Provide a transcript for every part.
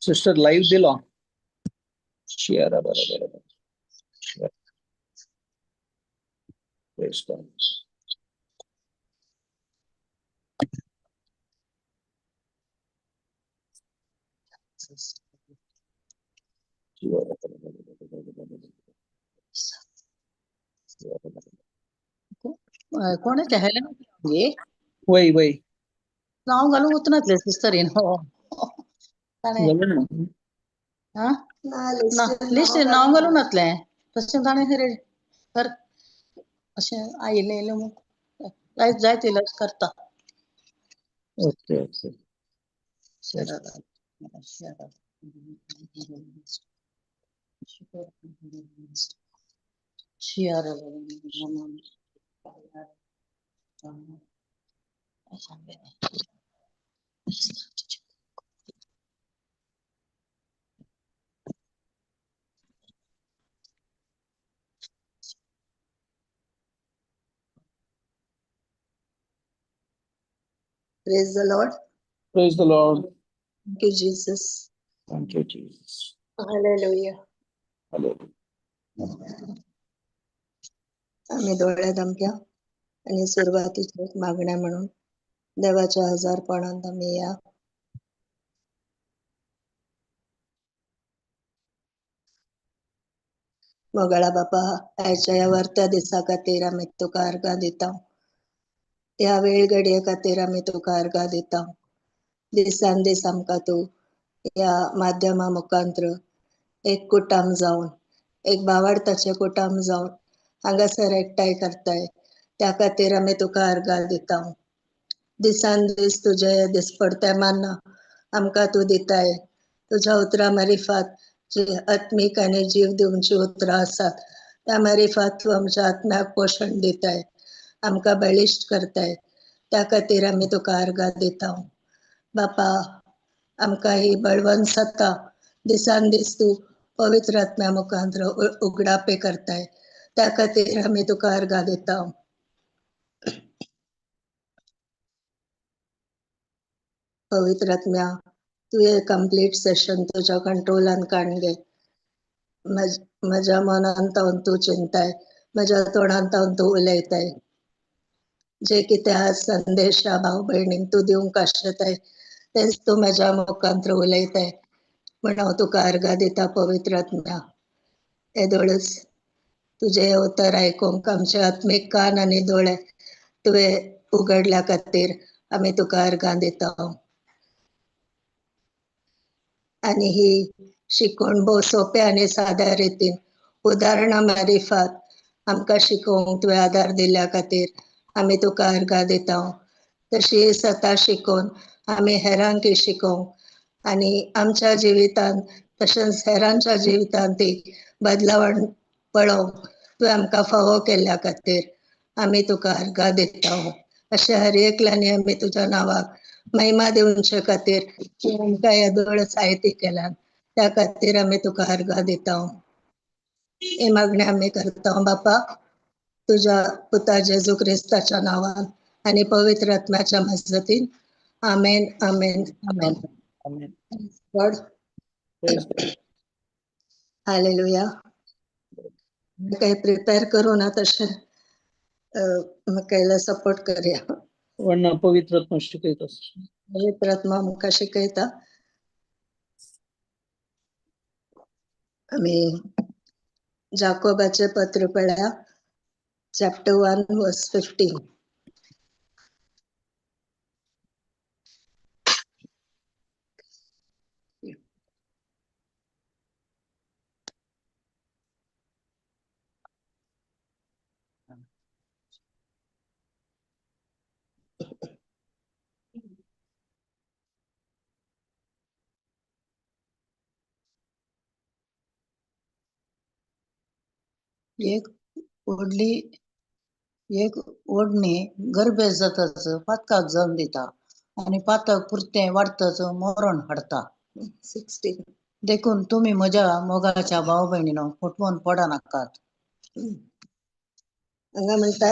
Sister live दिला share कोणाच्या ह्याला ये वही वही नाव घालून उतनतले सिस्टर ಏನೋ ಹಾ लिस्ट नाव घालून घातले तसे ताणे हेरे कर असे आईले मग लाईट जायते लस करता okay okay Praise the Lord. Praise the Lord. Thank you, Jesus. Thank you, Jesus. Hallelujah. Hallelujah. आम्ही डोळ्या दमक्या आणि सुरुवातीच्या मागण्या म्हणून देवाच्या हजारपणात आम्ही या मगळा बापा ऐच्या या वरत्या दिसा का तेरा मी तुका अर्घा देता हूं या वेळ घडिये का तेरा मी तुका अर्घा देता हूं दिसान दिस आमका तू या माध्यमा मुखांतर एक कुटाम जाऊन एक भावार्थाचे कुटाम जाऊन हांगासर एकठांय करताय त्या खातीर आमी तुका अर्घा दिता हूं दिसान दीस तुझे दिसपडते मान्ना आमकां तू दिताय तुझ्या उतरां मारिफात जी आत्मीक आनी जीव दिवची उतरां आसात त्या मारिफात तू आमच्या आत्म्याक पोषण दिताय आमकां बळिश्ट करताय त्या खातीर आमी तुका अर्घा दिता हूं बापा आमकां ही बळवंत सत्ता दिसान दीस तू पवित्र आत्म्या मुखांतर उगडापे करताय, त्या खातीर आमी तुका अर्घा दिता. पवित्र आत्म्या, तू हे कंप्लीट सेशन तुझ्या कंट्रोलान काडून घे. म्हज्या मनान तावन तू चिंताय, म्हज्या तोंडान तावन तू उलयताय. जे कितें आज संदेश भाव भयणींक तू दिवंक आशेताय तेच तू म्हज्या मुखांतर उलयताय. म्हण हांव तुका अर्घा दिता पवित्र आत्म्या. हे दोळस तुझे उतर आयकूंक आमचे आत्मीक कान आनी दोळे तुवें उगडल्या खातीर आमी तुका अर्घा दिता. आनी ही शिकवण भोव सोप्या आनी साद्या रितीन उदाहरणां मारिफात आमकां शिकोवंक तुवें आदार दिल्या खातीर आमी तुका अर्घा दिता. तशी स्वता शिकोवन आमी हेरांकय शिकोवंक आनी आमच्या जिवितांत तशेंच हेरांच्या जिवितांत ती बदलावण पळोवंक तुवें आमकां फावो केल्ल्या खातीर आमी तुका अर्घा दिता. अशें हर एकल्यानी आमी तुज्या नांवाक महिमा दिवचे खातीर तूं आमकां हे दोळ साहिती केल्यात त्या खातीर आमी तुका अर्घा दिता. हे मागणें आमी करता बापा तुझ्या पुता जेजू क्रिस्ताच्या नांवान आनी पवित्र आत्म्याच्या मजतीन. Amen amen amen. Amen. God Praise the hallelujah. काही प्रिपेअर करू ना तसे म्हाका सपोर्ट करया. वरना पवित्र आत्मा शिकयता. पवित्र आत्मा आमकां शिकयता. आमी जाकोबाचे पत्र पळया, चॅप्टर 1 वर्स 15. एक ओढणी गरबे जाताच पातकाक जावन दिता आणि पातक पुरते वाडताच मरण हाडता. 16. देखून तुम्ही म्हज्या मोगाच्या भाव भयणीनो फटवून पडा नाकात. हांगा म्हणटा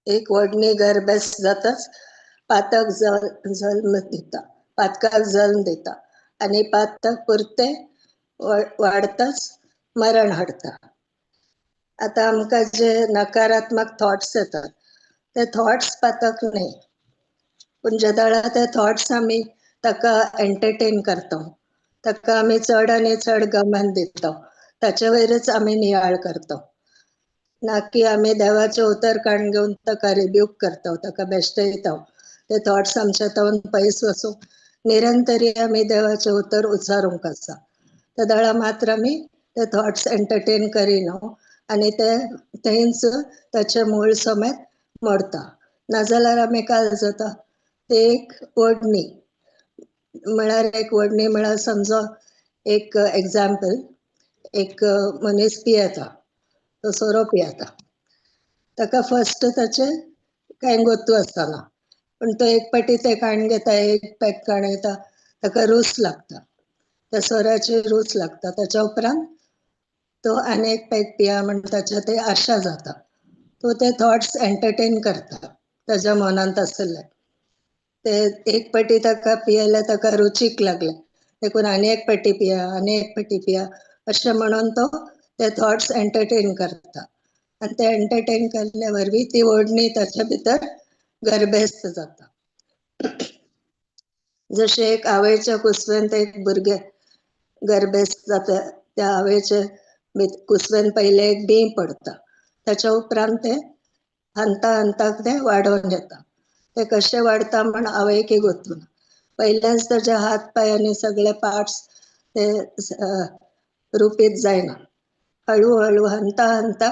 एक वडणी गरबेस जाताच पातक जल्म दिता, पातकाक जल्म दिता आणि पातक पुरते वाडताच मरण हाडता. आता आमकां जे नकारात्मक थॉट्स येतात ते थॉट्स पातक न्ही, पूण जे दाळा ते थॉट्स आमी ताका एंटरटेन करता, ताका आमी चड आनी चड गमन दिता, ताचे वयरच आमी नियाळ करता. ना की आमी देवाचे उतर काडून घेवन ताका रिब्यूक करता, ताका बेश्टयता. ते थॉट्स आमचे तावन पयस वचूंक निरंतरी आमी देवाचे उतर उच्चारूंक आसा. त्या दाळा मात्र आमी ते थॉट्स एंटरटेन करिना आनी ते थंयच ताचे मूळ समेत मोडता. नाजाल्यार आमी काय जाता ते एक ओडणी म्हळ्यार एक ओडणी म्हळ्यार समजो एक एग्जाम्पल, एक मनीस पियेता, तो सोरो पियेता, ताका फर्स्ट ताचे कांय गोत्तू आसतना पण तो एक पाटी ते काडून घेता, एक पॅक काडयता, ताका रूच लागता, त्या सोऱ्याची रूच लागता. ताच्या उपरांत तो आनी एक पॅक पिया म्हण ताचे ते आशा जाता. तो ते थॉट्स एंटरटेन करता ताच्या मनांत आसले ते. एक पाटी ताका पियेले, ताका रुचीक लागले, देखून आनी एक पाटी पिया, आनी एक पाटी पिया, अशें म्हणून तो ते थॉट्स एंटरटेन करता. आनी ते एंटरटेन केल्ले वरवीं ती ओडणी ताच्या भितर गर्भेस्त जाता. जशें एक आवयच्या कुसवेंत एक भुरगे गर्भेस्त जाता, त्या आवयचे कुसवेंत पयले एक बीं पडता, ताच्या उपरांत ते हंता हंताक ते वाडोवन येता. ते कशें वाडता म्हण आवयकी गोतूना. पयलेच ताचे हात पाय आनी सगळे पार्ट्स ते रुपीत जायना, हळू हळू हंता हंता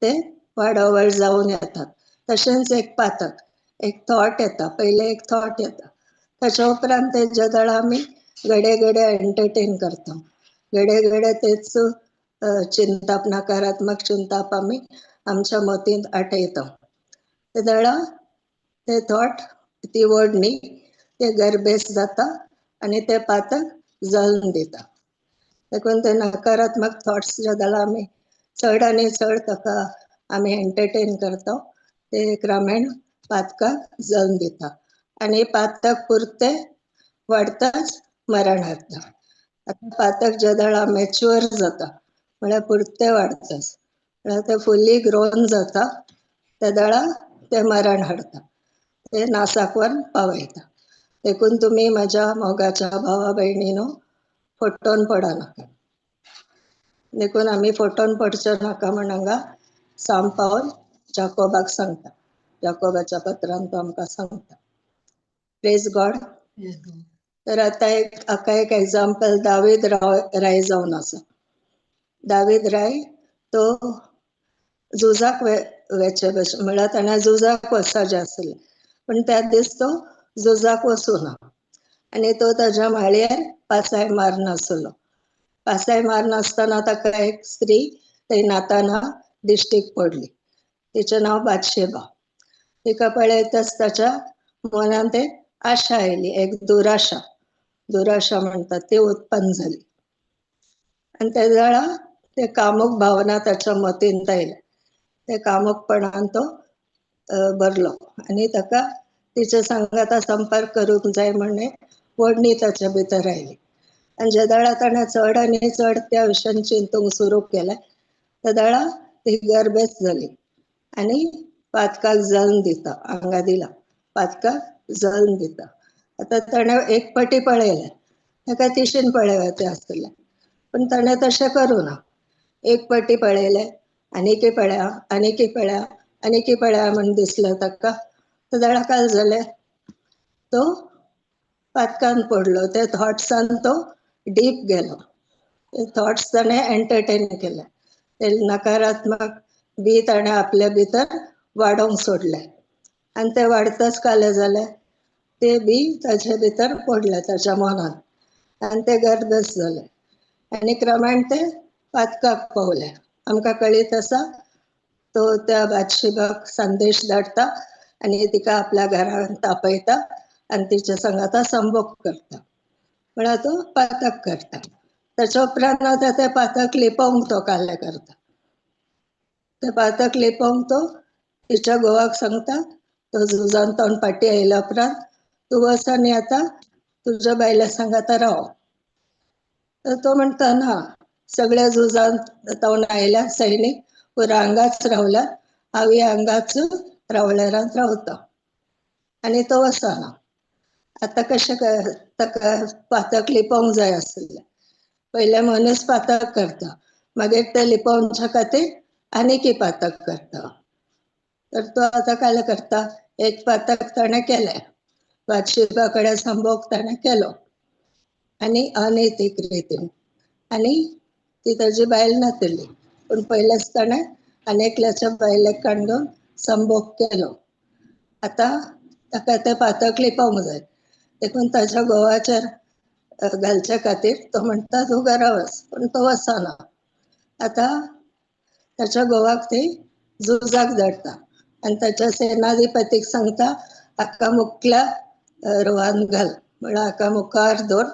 ते वाडोवळ जावन येतात. तशेंच एक पातक, एक थॉट येता, पयले एक थॉट येता, ताच्या उपरांत ते जगाळ आमी घडये घडये एंटरटेन करता, घडये घडये तेच चिंताप, नकारात्मक चिंताप आमी आमच्या मतींत आटयता. ते दाळा ते थॉट, ती ओडणी ते गर्भेस्त जाता आणि ते पातक जळून दिता. देखून ते नकारात्मक थॉट्स जे जाल्यार आमी चड आनी चड ताका आमी एंटरटेन करता, ते क्रमेण पातकाक जळून दिता आणि पातक पुरते वाडताच मरण हाडटा. आता पातक जे वेळा मॅच्युअर जाता म्हळ्यार पुरते वाडताच म्हळ्यार ते फुल्ली ग्रोवन जाता, त्या वेळा ते मरण हाडता, ते नासाकवन पावयता. देखून तुम्ही माझ्या मोगाच्या भावा भयणीनो फटोवन पडनाका. देखून आमी फटोवन पडचे नाका म्हण हांगा सांत पावल जाकोबाक सांगता. जाकोबाच्या पत्रांत तो आमकां सांगता. Praise God. तर आता हाका एक एग्जाम्पल दावीद राय जावन आसा. दावीद राय तो झुजाक वेचे म्हळ्यार ताणें झुजाक वचपाचें आसलें, पण त्या दीस तो झुजाक वचूना आनी तो ताज्या माळयेर पासाय मारनासलो. पासाय मारनासतना ताका एक स्त्री थंय नाताना दिश्टीक पडली. तिचें नांव बातशेबा. तिका पळयतच ताच्या मनांत एक आशा आयली, एक दुराशा म्हणटात ती उत्पन्न जाली. आनी त्या वेळा ते कामूक भावना ताच्या मतींत आयल्या. ते कामुकपणान तो भरलो आनी ताका तिचे सांगाता संपर्क करूंक जाय म्हणून वडणी ताच्या भितर आयली. आनी ज्या वेळा ताणें चड आनी चड त्या विशयान चिंतूंक सुरू केलें, त्या वेळा ती गर्भेस्त जाली आनी पातकाक जळून दिता, हांगा दिला पातकाक जळून दिता. आता ताणें एक फावटी पळयलें, ताका तिशेन पळेवचें आसलें, पण ताणें तशें करूं ना. एक फावटी पळयलें, आनीकय पळया, आनीकय पळया, आनीकय पळया म्हण दिसलें ताका. त्या वेळा काय जालें, तो पातकान पडलो. ते थॉट्सान तो डीप गेलो. ते थॉट्स ताणें एंटरटेन केले. ते नकारात्मक बी ताणें आपल्या भितर वाडोवंक सोडले आनी ते वाडताच काले जालें, ते बी ताचे भितर पडले ताच्या मनांत आनी ते गर्भस्थ जाले आनी क्रमेण ते पातकाक पावले. आमकां कळीत आसा तो त्या बातशेबाक संदेश धाडटा आनी तिका आपल्या घरान तापयता आनी तिच्या संगाता संभोग करता, म्हळ्यार तो पातक करता. ताच्या उपरांत आतां ते पातक लिपोवंक तो काले करता. ते पातक लिपोवंक तो तिच्या घोवाक सांगता. तो झुजान तोंड फाटी आयल्या उपरांत तूं वच आनी आतां तुज्या बायल्या सांगाता राव. तर तो म्हणटा ना, सगळ्या झुजान तोंड आयल्या सैनीक पुरो हांगाच रावल्या, हांव हांगाच रावळ्यारांत रावता आनी तो वचना. आतां कशें ताका पातक लिपोवंक जाय आसलें. पयलें मनीस पातक करता, मागीर ते लिपोवच्या खातीर आनीकय पातक करता. तर तो आतां काय करता, एक पातक ताणें केलें, बातशेबा कडेन संभोग ताणें केलो आनी अनैतीक रितीन, आनी ती ताजी बायल नातली, पूण पयलेच ताणें आनेकल्याच्या बायलेक काडून संभोग केलो. आतां ताका तें पातक लिपोवंक जाय, देखून ताच्या घोवाचेर घालचे खातीर तो म्हणटा तूं घरा वच, पूण तो वचना. आतां ताच्या घोवाक ती झुजाक धाडटा आनी ताच्या सेनाधिपतीक सांगता हाका मुखल्या रोवान घाल, म्हळ्यार हाका मुखार दवर,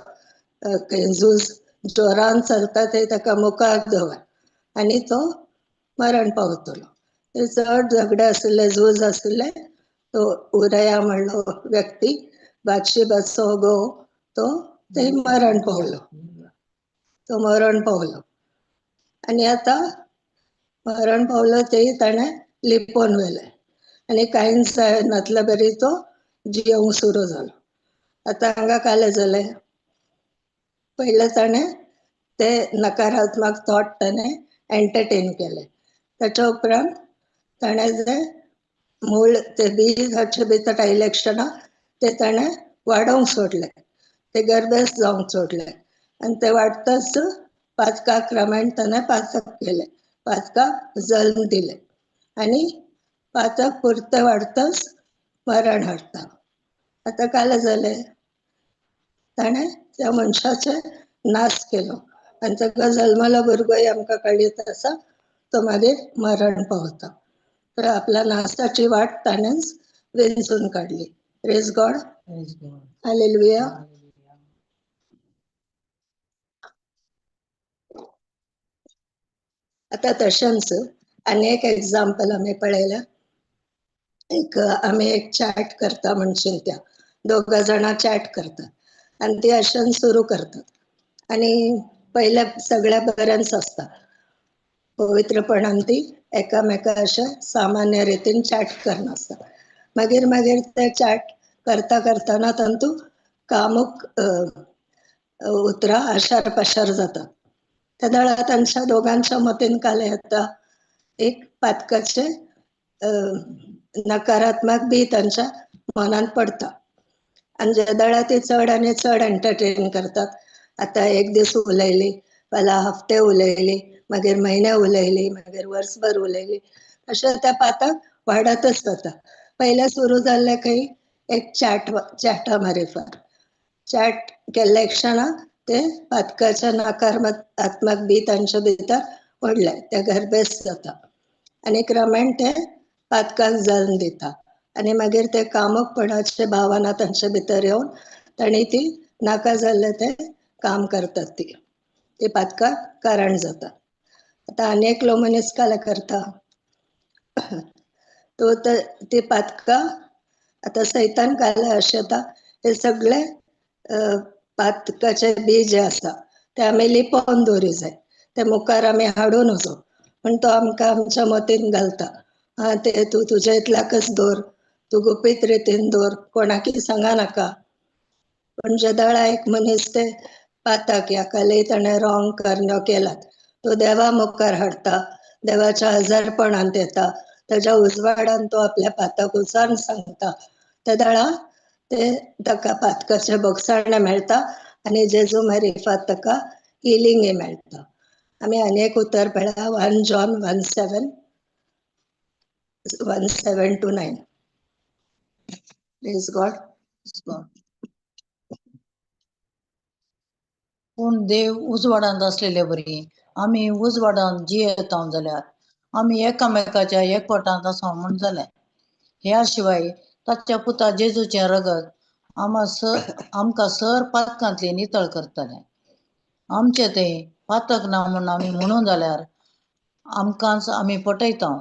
झूज जोरान चलता थंय ताका मुखार दवर आनी तो मरण पावतलो. ते चड झगडे आशिल्ले, झूज आशिल्ले. तो उरया म्हणलो व्यक्ती, बातशेबाचो घोव, तो थंय मरण पावलो. तो मरण पावलो आनी आतां मरण पावलो थंय ताणें लिपोवन व्हेलें आनी कांय दिसांतल्या बरी तो जियोंक सुरू जालो. आतां हांगा काले जालें, पयलें ताणें ते नकारात्मक थॉट ताणें एंटरटेन केले. ताच्या उपरांत ताणें जे मूळ ते बी ताचे भितर आयिल्ले क्षणां ते ताणें वाडोवंक सोडले, ते गर्भस्थ जावंक सोडले आनी ते वाडटच पातकाक क्रमेण ताणें पातक केलें, पातकाक जल्म दिलें आनी पातक पुरतें वाडटच मरण हाडटा. आतां काले जालें, ताणें त्या मनशाचे नाश केलो आनी ताका जल्मलो भुरगोय आमकां कळीत आसा तो मागीर मरण पावता. तर आपल्या नाशाची वाट ताणेंच वेंचून काडली. Praise God. हालेलुया. आता तशेंच अनेक एक्झाम्पल आम्ही पळयल्या. आम्ही एक चॅट करता म्हणशील त्या दोघं जण चॅट करतात आणि ती अशान सुरू करतात आणि पहिल्या सगळ्या बऱ्यांच असता पवित्रपणान ती एकामेका अशा सामान्य रितीन चॅट करना असता. मागीर मागीर ते चॅट करता करताना तांतू कामुक उतरां आशार पाशार जातात. त्या वेळा तांच्या दोघांच्या मतीन काले येता एक पातकाचे नकारात्मक बी तांच्या मनान पडता आणि ज्या वेळा ती चड आनी चड एंटरटेन करतात. आता एक दीस उलयली, फाल्यां हफ्ते उलयली, मागीर म्हयने उलयली, मागीर वर्सभर उलयली, अशें त्या पाताक वाडतच वता. पयले सुरू जाल्ले खंय एक चॅटा मारिफार चॅट केल्ले क्षणा ते पातकाच्या नकारात्मक बी तांच्या भितर पडले, ते गर्भेस्त जाता आनी क्रमेण ते पातकाक जल्म दिता आनी मागीर ते कामुकपणाचे भावना तांचे भितर येवन तांणी ती नाका जाल्ले ते काम करतात ती पातकाक कारण जाता. आता अनेक लोक मनीस काले करता तो ती पातका आता सैतान काले अशें येता हे सगळे पातकाचे बी जे आसा ते आमी लिपोवन दवरूं जाय. ते मुखार आमी हाडूं नजो पण तो आमकां आमच्या मतीन घालता ते तू तुज्या इतल्याकच दवर, तू गुपीत रितीन दवर, कोणाकी सांगा नाका. पण ज्या वेळा एक मनीस ते पाताक ह्या कले ताणें रॉंग कर्म केलात तो देवा मुखार हाडता, देवाच्या हजरपणांत येता, त्याच्या उजवाडान तो आपल्या पाताक उचारून सांगता. त्या वेळा ते ताका पातकाचे बोगसाण मेळटा आनी जेजू मारिफात ताका हिलिंग मेळटा. आमी अनेक उतर पळयला 1 जॉन 1:7 1:7 to 9. Praise God. पूण देव उजवाडांत असलेले बरी. आमी उजवाडांत जियेता जाल्यार आमी एकामेकाच्या एकवटांत आसा म्हण जालें. ह्या शिवाय ताच्या पुता जेजूचें रगत आमकां सर पातकांतली नितळ करतलें. आमचें तें पातक ना म्हण आमी म्हणूं जाल्यार आमकांच आमी पटयता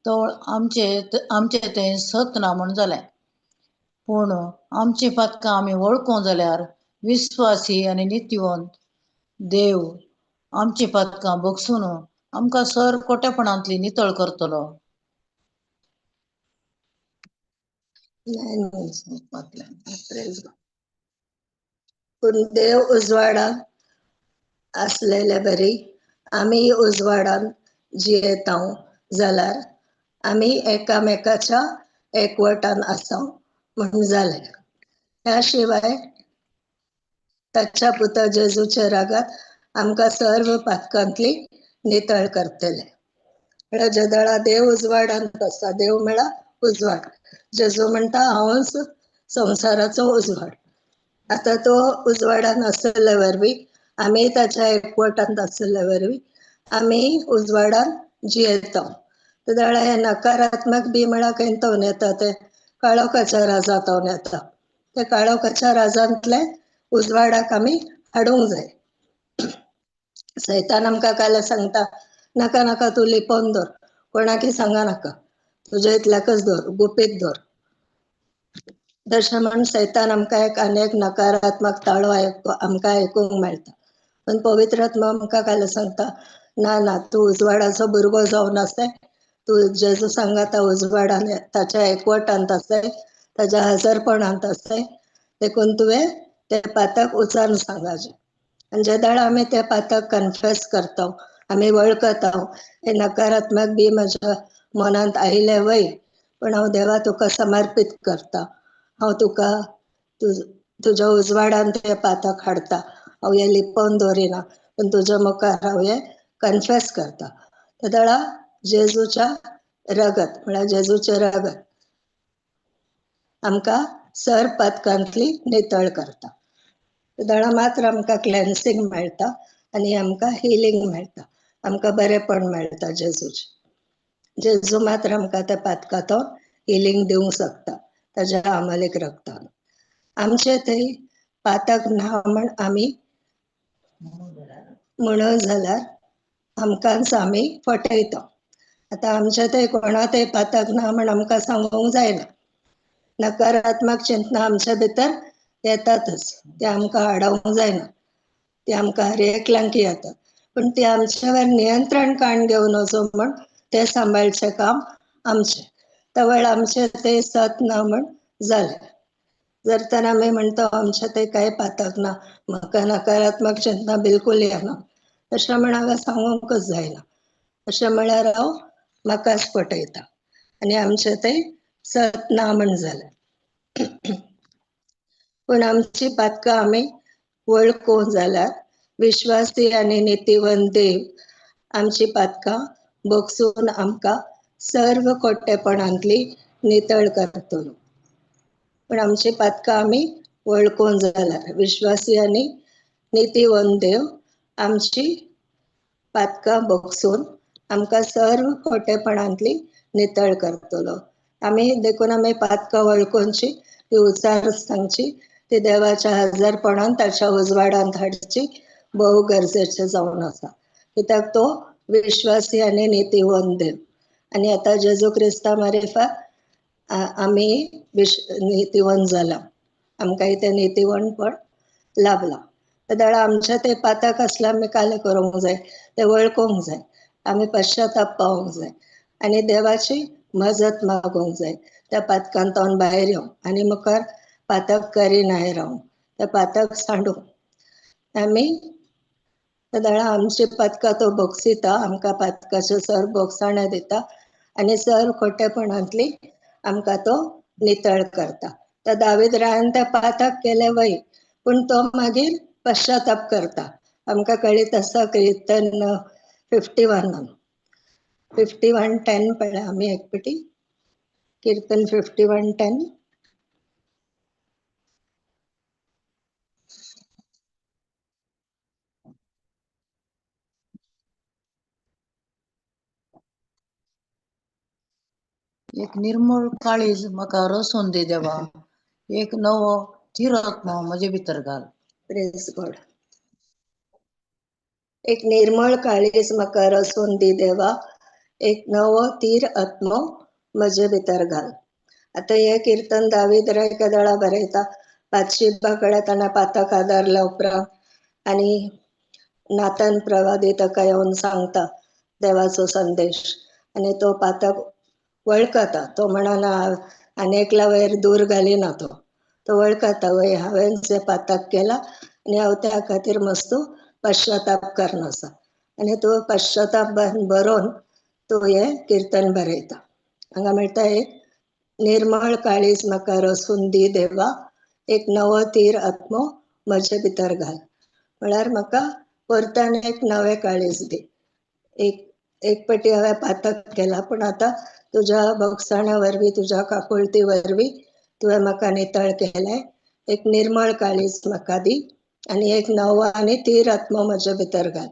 तो आमचें तें सत ना म्हण जालें. पूण आमची पातकां आमी वळखूं जाल्यार विस्वासी आनी नित्यवंत देव आमची पातकां बगसून आमकां सर खोटेपणांतली नितळ करतलो. पूण देव उजवाडांत असलेले बरी आमी उजवाडांत जियेता जाल्यार आमी एकामेकाच्या एकवटान आसा म्हण जालें. ह्या शिवाय ताच्या पुता जेजूचे रगत आमकां सर्व पातकांतली नितळ करतले. म्हळ्यार ज्या वेळा देव उजवाडांत आसा, देव म्हळ्यार उजवाड. जेजू म्हणटा हांवूच संवसाराचो उजवाड. आता तो उजवाडांत आसले वरवीं आमी ताच्या एकवटांत आसले वरवीं आमी उजवाडांत जियेता. त्या वेळा हे नकारात्मक बी म्हळ्यार खंयतून येता ते काळोखाच्या राजांतून येता. ते काळोखाच्या राजांतले उजवाडाक आमी हाडूंक जाय. सैतान आमकां काले सांगता नाका नाका तू लिपोवन दवर, कोणाकी सांगा नाका, तुज्या इतल्याकच दवर, गुपीत दवर. तशें म्हण सैतान आमकां अनेक नकारात्मक ताळो आमकां आयकूंक मेळटा. पण पवित्र आत्मा आमकां काले सांगता ना ना तूं उजवाडाचो भुरगो जावन आसय, तूं जेजू सांगता उजवाडान ताच्या एकवटांत आसय, ताच्या हजरपणांत आसय, देखून तुवें ते पाताक उचारून सांगचें. आनी ज्या वेळा आमी ते पाताक कन्फेस करता, आमी वळखता हे नकारात्मक बी म्हज्या मनांत आयिल्ले वय, पण हांव देवा तुका समर्पीत करता. हांव तुका तुज्या उजवाडान ते पाताक हाडटा. हांव हे लिपोवन दवरिना, पण तुज्या मुखार हांव हे कन्फेस करता. त्या वेळा जेजूच्या रगत म्हळ्यार जेजूचे रगत आमकां सर पातकांतली नितळ करता. त्या वेळा मात्र आमकां क्लेन्सिंग मेळटा आनी आमकां हिलिंग मेळटा, आमकां बरेपण मेळटा जेजूचें. जेजू मात्र आमकां त्या पातकांतून हिलिंग दिवंक शकता ताच्या आमलीक रगतान. आमचे थंय पातक ना म्हण आमी म्हणूं जाल्यार आमकांच आमी फटयता. आता आमचे ते कोणा ते पातक ना म्हण आमकां सांगूंक जायना. नकारात्मक चिंतना आमच्या भितर येतातच, ते आमकां आडावंक जायना, ते आमकां हर एकल्यांक येता. पण ते आमच्यावर नियंत्रण काण घेवन वचो म्हण ते सांबाळचे काम आमचे. तवळ आमचे ते सत ना म्हण जाले. जर तर आमी म्हणतो आमचे ते कांय पातक ना, म्हाका नकारात्मक चिंतना बिलकुल येना, तशें म्हण हांवें सांगूंकच जायना. अशें म्हळ्यार हांव म्हाकाच फटयता आनी आमचे ते सत ना म्हण जालें. पूण आमची पातकां आमी वळखूंक जाल्यार विश्वासी आनी नितीवंत देव आमची पातकां भोगसून आमकां सर्व खोटेपणांतली नितळ करतलो. पण आमची पातकां आमी वळखूंक जाल्यार विश्वासी आनी नितीवंत देव आमची पातकां भोगसून आमकां सर्व खोटेपणांतली नितळ करतलो. आमी देखून आमी पातकां वळखुची, ती उचार सांगची, ती देवाच्या हजरपणान ताच्या उजवाडांत हाडची भोव गरजेचें जावन आसा. कित्याक तो विश्वासी आनी नितीवंत देव. आनी आतां जेजू क्रिस्ता मार्फत आमी नितीवंत जाला, आमकां तें नितीवंतपण लाभलां. तेदळा आमचे ते पातक आसल्यार आमी कालें करूंक जाय, ते वळखूंक जाय, आमी पश्चाताप पावूंक जाय आनी देवाची मजत मागूंक जाय. त्या पातकांतोन भायर येवंक आनी मुखार पातक करिनाय रावंक, ते पातक सांडूंक आमी तेदळा आमची पातकां तो भोगसिता, आमकां पातकाचे सर भोगसाणें दिता आनी सर खोटेपणांतली आमकां तो नितळ करता. तर दावीद रायान ते पातक केले वय, पूण तो मागीर पश्चाताप करता. आमकां कळीत आसा कीर्तन 51:10 पळय आमी एक पाटी, कीर्तन 51:10. एक निर्मळ काळीज म्हाका रसून दी देवा, एक नवो थीर आत्मो म्हजे भितर घाल. Praise God. एक निर्मळ काळीज म्हाका रसून दी देवा, एक नवो थीर आत्मो म्हजे भितर घाल. आतां हे कीर्तन दावीद राय केदळा बरयता, बातशिबा कडेन ताणें पातक आदारल्या उपरांत आनी नातन प्रवादी ताका येवन सांगता देवाचो संदेश, आनी तो पातक वळखता. तो म्हणना आनेकल्या वयर दूर घालिना, तो वळखता वय हांवें जे पातक केला आनी हांव त्या खातीर मस्तो पश्चाताप करना आसा. आनी तो पश्चाताप बरोवन तो हे कीर्तन बरयता. हांगा म्हणटा एक निर्मळ काळीज म्हाका रसून दी देवा, एक नवो थीर आत्मो म्हजे भितर घाल. म्हळ्यार म्हाका परतान एक नवें काळीज दी. एक पाटी हांवें पातक केला, पूण आतां तुज्या भोगसाण्या वरवीं, तुज्या काकुळटी वरवीं तुवें म्हाका नितळ केलें. एक निर्मळ काळीज म्हाका दी आनी एक नवो आनी थीर आत्मो म्हजे भितर घाल.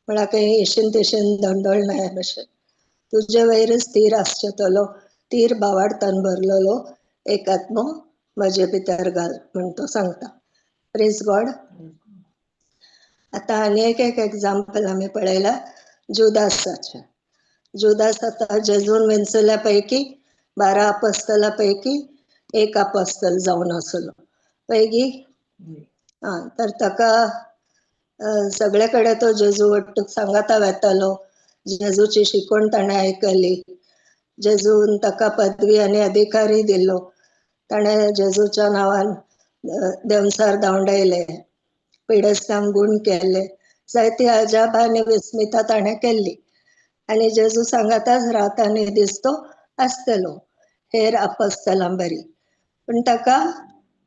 म्हळ्यार खंय इशीन तिशीन धंडोळना भशेन तुजे वयरच थीर आसचेतलो, थीर भावार्थान भरलेलो एक आत्मो म्हजे भितर घाल म्हण तो सांगता. Praise God. आतां आनी एक एग्जाम्पल आमी पळयला जुदासाचें. जुदास आतां जेजून विंचल्या पैकी 12 अपोस्तला पैकी एक अपोस्तल जावन आसलो पैकी. तर ताका सगळे कडेन तो जेजू वट्ट सांगाता वेतालो. जेजूची शिकवण ताणें आयकली. जेजून ताका पदवी आनी अधिकारी दिलो. ताणें जेजूच्या नांवान देंवचार धांवडायले, पिडेस्तांक गूण केले, जायती अजाप आनी विस्मितां ताणें केल्ली. आनी जेजू सांगाताच रावता आनी दिसतो आसतलो हेर अपोस्तलां बरी. पूण ताका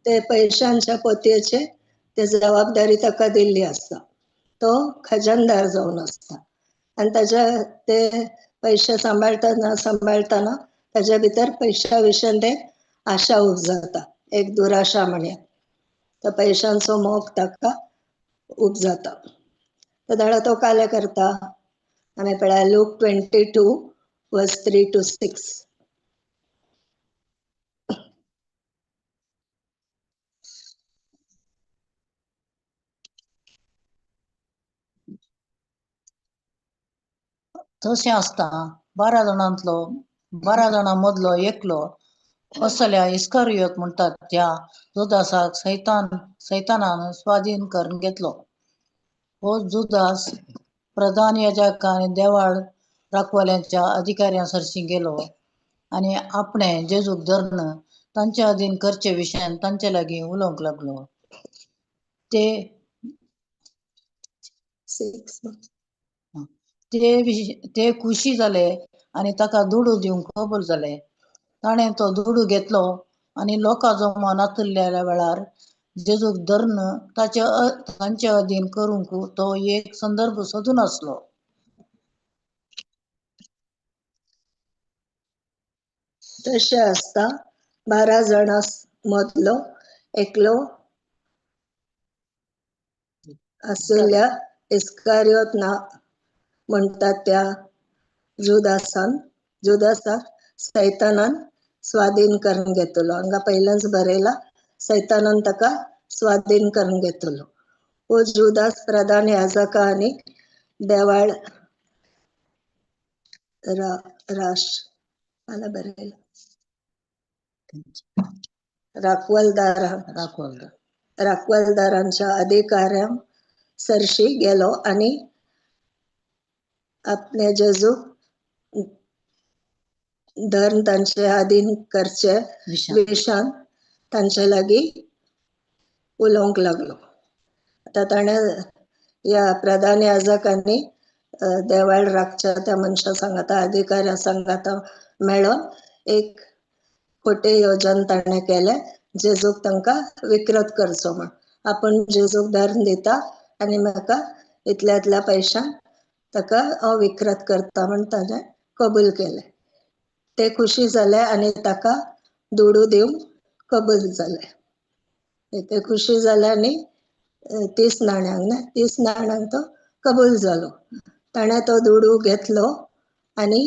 ते पयशांच्या पोतयेची ते जबाबदारी ताका दिल्ली आसता. तो खजानदार जावन आसता आनी ताच्या ते पयशे सांबाळतना ताच्या भितर पयशा विशीं ते आशा उपजाता, एक दुराशा म्हणया. त्या पयशांचो मोग ताका उपजाता. तेदळा तो कालें करता. आमी पळया लूक 22:3-6. तशें आसता 12 जाणांमदलो एकलो असल्या इस्कारियोत म्हणटात त्या जुदासाक सैतानान स्वाधीन करून घेतलो. हो जुदास प्रधान याजक आनी देवाळ राखवाल्यांच्या अधिकाऱ्यांसरशी गेलो आनी आपणें जेजूक धरून तांचे अधीन करचे विशयान तांचे लागीं उलोवंक लागलो. ते खुशी जाले आनी ताका दुडू दिवंक कबूल जाले. ताणें तो दुडू घेतलो आनी लोकां जमोन आसलेल्या वेळार जेजूक धरून तांचे अधीन करूंक तो एक संदर्भ सोदून आसलो. तशें आसता 12 जाणां मदलो एकलो आसलेल्या इस्कारियोत म्हणटात त्या जुदासाक सैतानान स्वाधीन करून घेतलो. हांगा पहिल्याच बरयला सैतानान ताका स्वाधीन करून घेतलो. हो जुदास प्रधान याजक आनी देवाळ राखवालदारांच्या अधिकाऱ्यां सरशी गेलो आनी आपणे जेजूक धरून तांचे अधीन करचे विशयान तांचे लागीं उलोवंक लागलो. आता ताणें या प्रधान याजकांनी देवाळ राखच्या त्या मनशा सांगाता अधिकाऱ्या सांगाता मेळोन एक खोटे योजन ताणें केलें जेजूक तांकां विकृत करचो म्हण. आपण जेजूक धरून दिता आनी म्हाका इतल्या पैशांक ताका हांव विकृत करता म्हण ताणें कबूल केलें. ते खुशी जाले आनी ताका दुडू दिवंक कबूल जाले. ते खुशी जाले आनी 30 नाण्यांक तो कबूल जालो. ताणें तो दुडू घेतलो आनी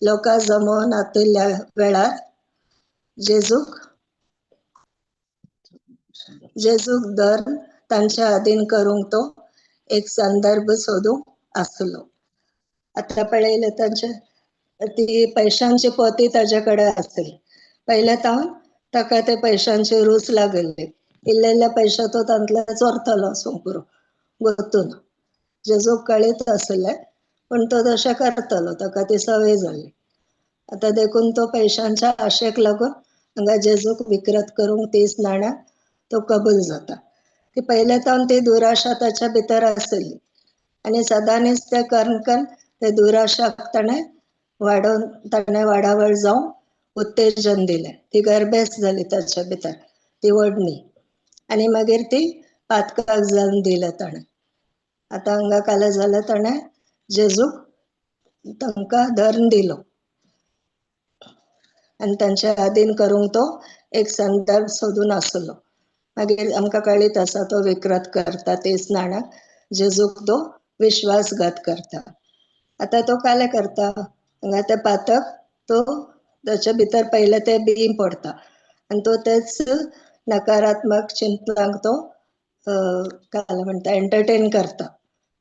लोकां जमोन आसलेल्या वेळार जेजूक धरून तांच्या अधीन करूंक तो एक संदर्भ सोदूंक आसलो. आता पळयलें तांचे ती पैशांची पोती ताजे कडेन आसली. पयले ताका ते पैशांची रूच लागली. इल्लेल्या पैशा तो तांतले चोरतलो सोंपुरो गुंतून. जेजूक कळीत आसलें पण तो तशें करतलो, ताका ती संवय जाली. आता देखून तो पैशांच्या आशेक लागून हांगा जेजूक विकृत करूंक 30 नाण्यां तो कबूल जाता. ती पयले ती दुराशा ताच्या भितर आसली आनी सदांच ते करून ते दुराशाक ताणें वाडावळ जावं उत्तेजन दिलें. ती गर्भेस जाली ताच्या भितर ती ओडणी आनी मागीर ती पातकाक जावन दिलें ताणें. आता हांगा काले जालें ताणें जेजूक तांकां धरून दिलो आनी तांचे अधीन करूंक तो एक संदर्भ सोदून आसलो. मागीर आमकां कळीत आसा तो विकृत करता 30 नाण्यांक जेजूक तो विश्वासघात करता. आता तो काले करता हांगा ते पातक तो ताच्या भितर पयले ते बी पडता आनी तो तेच नकारात्मक चिंतनांक तो काय म्हणटा एंटरटेन करता.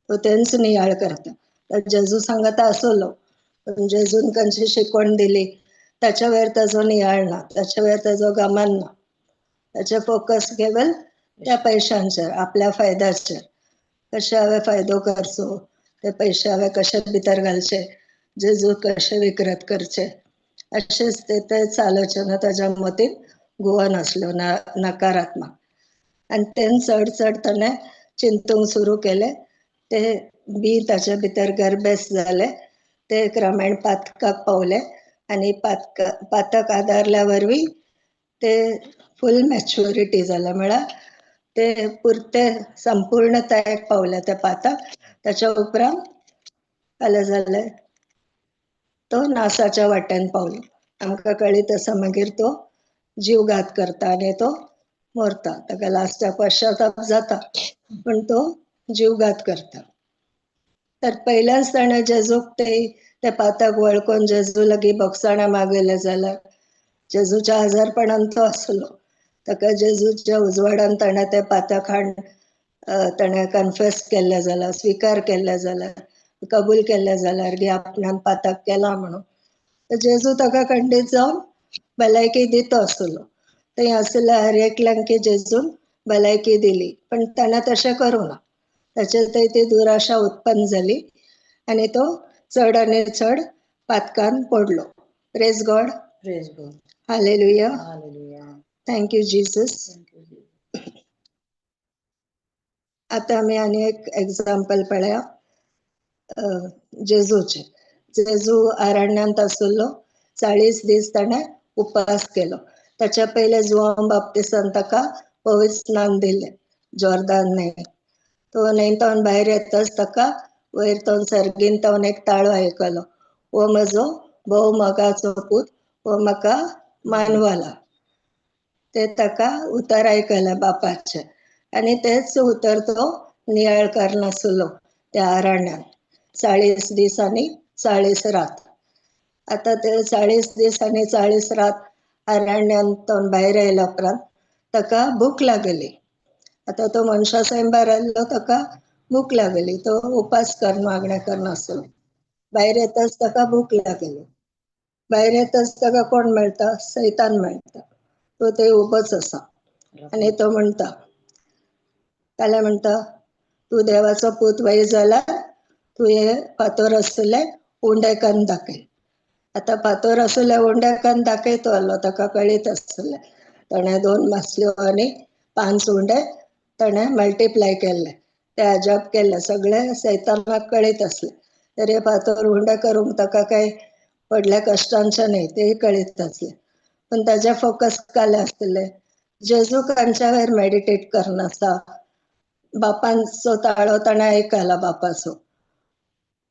तो तेंच नियाळ करता. जेजू सांगता आसलो पण जेजून खंयची शिकवण दिली ताच्या वयर ताजो नियाळ ना, ताच्या वयर ताजो गमन ना. ताचे फोकस केवल त्या पैशांचेर, आपल्या फायद्याचेर. कशें हांवें फायदो करचो, ते पैसे हांवें कशे भितर घालचे, जेजू कशें विकृत करचे अशेंच तेच आलोचना ताच्या मतीन घुवन आसल्यो नकारात्मक. आनी तें चड ताणें चिंतूंक सुरू केलें. ते बी ताच्या भितर गर्भेस जाले. ते क्रमेण पातकाक पावले आनी पातक आदारल्या वरवीं ते फूल मॅच्युरिटी जाले म्हळ्यार ते पुरते संपूर्णतायेक पावले ते पातक. ताच्या उपरांत जालें जालें तो नासाच्या वाट्यान पावलो. आमकां कळीत आसा मागीर तो जीवघात करता आनी तो मरता. ताका लास्टाक पश्चाताप जाता पण तो जीवघात करता. तर पयल्याच ताणें जेजूक ते पातक वळखून जेजू लागीं बोगसणां मागयलें जाल्यार जेजूच्या आजारपणान तो आसलो. ताका जेजूच्या उजवाडान ताणें ते पातक ताणें कन्फेस केल्लें जाल्यार, स्विकार केल्लें जाल्यार कबूल केले जाल्यार घे आपणान पातक केला म्हणून. तर जेजू ताका खंडीत जावन भलायकी दिता आसलो. थंय आसल्या हर एकल्यांक जेजून भलायकी दिली, पण ताणें तशें करूं ना. ताचे थंय ती दुराशा उत्पन्न जाली आनी तो चड आनी चड पातकान पडलो. Praise God. Praise God. Hallelujah. Hallelujah. Thank you Jesus. Thank you, Jesus. आता आमी आनी एक एक्झाम्पल पळया जेजूचे. जेजू अरण्यात आसलो, 40 दीस ताणें उपास केलो. ताच्या पयले जुआन बाप्तिस्तान ताका पवित्र स्नान दिलें जॉर्दान न्हंयेंत. तो न्हंयेंतल्यान भायर येताच ताका वयर सर्गींतल्यान एक ताळो आयकलो, हो म्हजो भोव मोगाचो पूत, हो म्हाका मानवला. ते ताका उतर आयकलें बापाचें आनी तेच उतर तो नियाळ करनासलो त्या अरण्यात 40 दीस आनी 40 रात. आता ते 40 दीस आनी 40 रात अरण्यांतल्यान भायर येयल्या उपरांत ताका भूक लागली. आता तो मनशा सैंबार आसलो, ताका भूक लागली. तो उपास करून मागणें करनासलो. भायर येताच ताका भूक लागली. भायर येताच ताका कोण मेळटा? सैतान मेळटा. तो थंय उबोच आसा आनी तो म्हणटा, जाल्यार म्हणटा, तूं देवाचो पूत वय जाल्यार तूं हे फातर आसले उंडे करून दाखय. आतां फातर आसले उंडे करून दाखयतो आसलो, ताका कळीत आसलें. ताणें 2 मासल्यो आनी 5 उंडे ताणें मल्टिप्लाय केले. ते अजाप केले. सगळे सैतानाक कळीत आसलें. तर हे फातर उंडे करूंक ताका कांय व्हडल्या कश्टांचें न्हय, तेय कळीत आसलें. पण ताजें फोकस काले आसलें. जेजू खंयच्या वयर मेडिटेट करनासता. बापाचो ताळो ताणें आयकला बापाचो,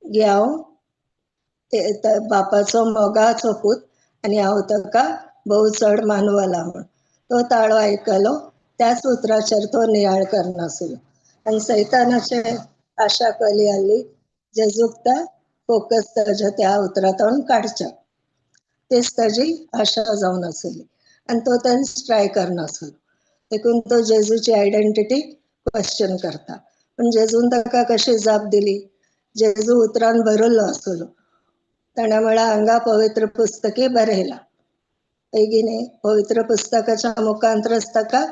की हांव बापाचो मोगाचो पूत आनी हांव ताका भोव चड मानवला म्हूण. तो ताळो आयकलो, त्याच उतराचेर तो नियाळ करनासलो. आनी सैतानाचे आशा कली आसली जेजूक त्या फोकस ताच्या त्या उतरांतल्यान काडचें. तेच ताजी आशा जावन आसली आनी तो तेन्ना ट्राय करनासलो. देखून तो जेजूची आयडेंटिटी क्वेश्चन करता. पण जेजून ताका कशी जाप दिली? जेजू उतरान भरिल्लो आसलो. ताणें म्हळ्यार हांगा पवित्र पुस्तकी बरयला. बेगीन पवित्र पुस्तकाच्या मुखांतरच ताका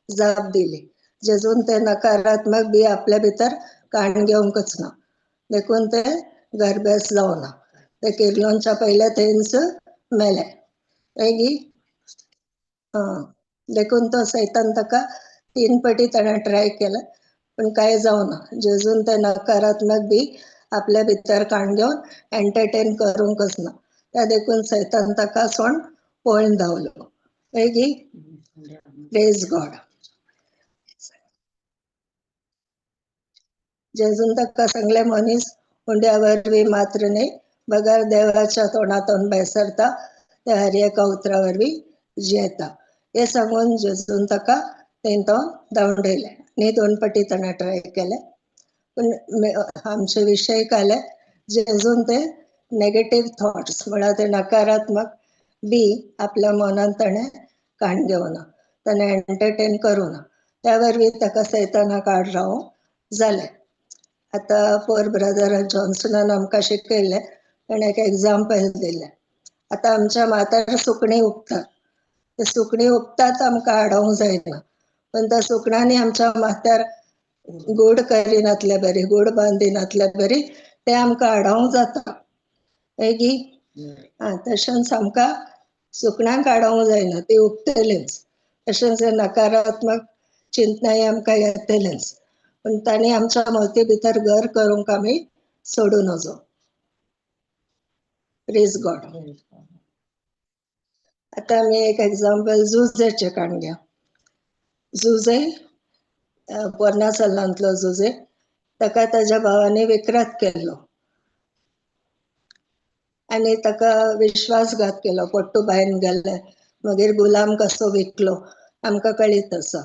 जाप दिली. जेजून ते नकारात्मक बी आपल्या भितर काण घेवंकच ना. देखून ते गर्भेस जावना. ते किर्लोनच्या पयले थंयच मेले. देखून तो सैतान ताका 3 फावटी ताणें ट्राय केलं, पण कांय जावना. जेजून ते नकारात्मक बी आपल्या भितर काण घेवन एंटरटेन करूंकच ना. त्या देखून सैतान ताका सोण पळोवन धांवलो. Praise God. जेजून ताका सांगलें, मनीस उंड्या वरवीं मात्र न्हय, बगर देवाच्या तोंडांतल्यान बेसरता त्या हर एका उतरा वरवीं जियेता. हे सांगून जेजून ताका थंयच्यान धांवडयलें. आनी 2 फावटी ताणें ट्राय केलें. पण आमचे विशय काले जेजून ते नेगेटिव्ह थॉट्स म्हळ्यार ते नकारात्मक बी आपल्या मनान ताणें काण घेवना. ताणें एंटरटेन करूं ना. त्या वरवीं ताका सैतानाक आड रावूंक जालें. आतां पोर ब्रदर जॉन्सनान आमकां शिकयलें, ताणें एक एग्जाम्पल दिलें. आतां आमच्या माथ्यार सुकणीं उगतात. ते सुकणीं उगतात आमकां आडोवंक जायना. पण त्या सुकणांनी आमच्या माथ्यार गूड करिनातले बरी, गूड बांदिनातले बरी, ते आमकां आडोवंक जाता. तशेंच आमकां सुकण्यांक आडोवंक जायना, ती उगतलींच. तशेंच नकारात्मक चिंतनाय आमकां येतलींच. पण तांणी आमच्या मोती भितर घर करूंक आमी सोडूं नजो. Praise God. आतां आमी एक एग्जाम्पल जुजेचें काडया. जुजे पोरण्या सालांतलो जुजे, ताका ताच्या भावांनी विक्रांत केल्लो आनी ताका विश्वासघात केलो. पोट्टूबायेन गेले, मागीर गुलाम कसो विकलो आमकां कळीत आसा.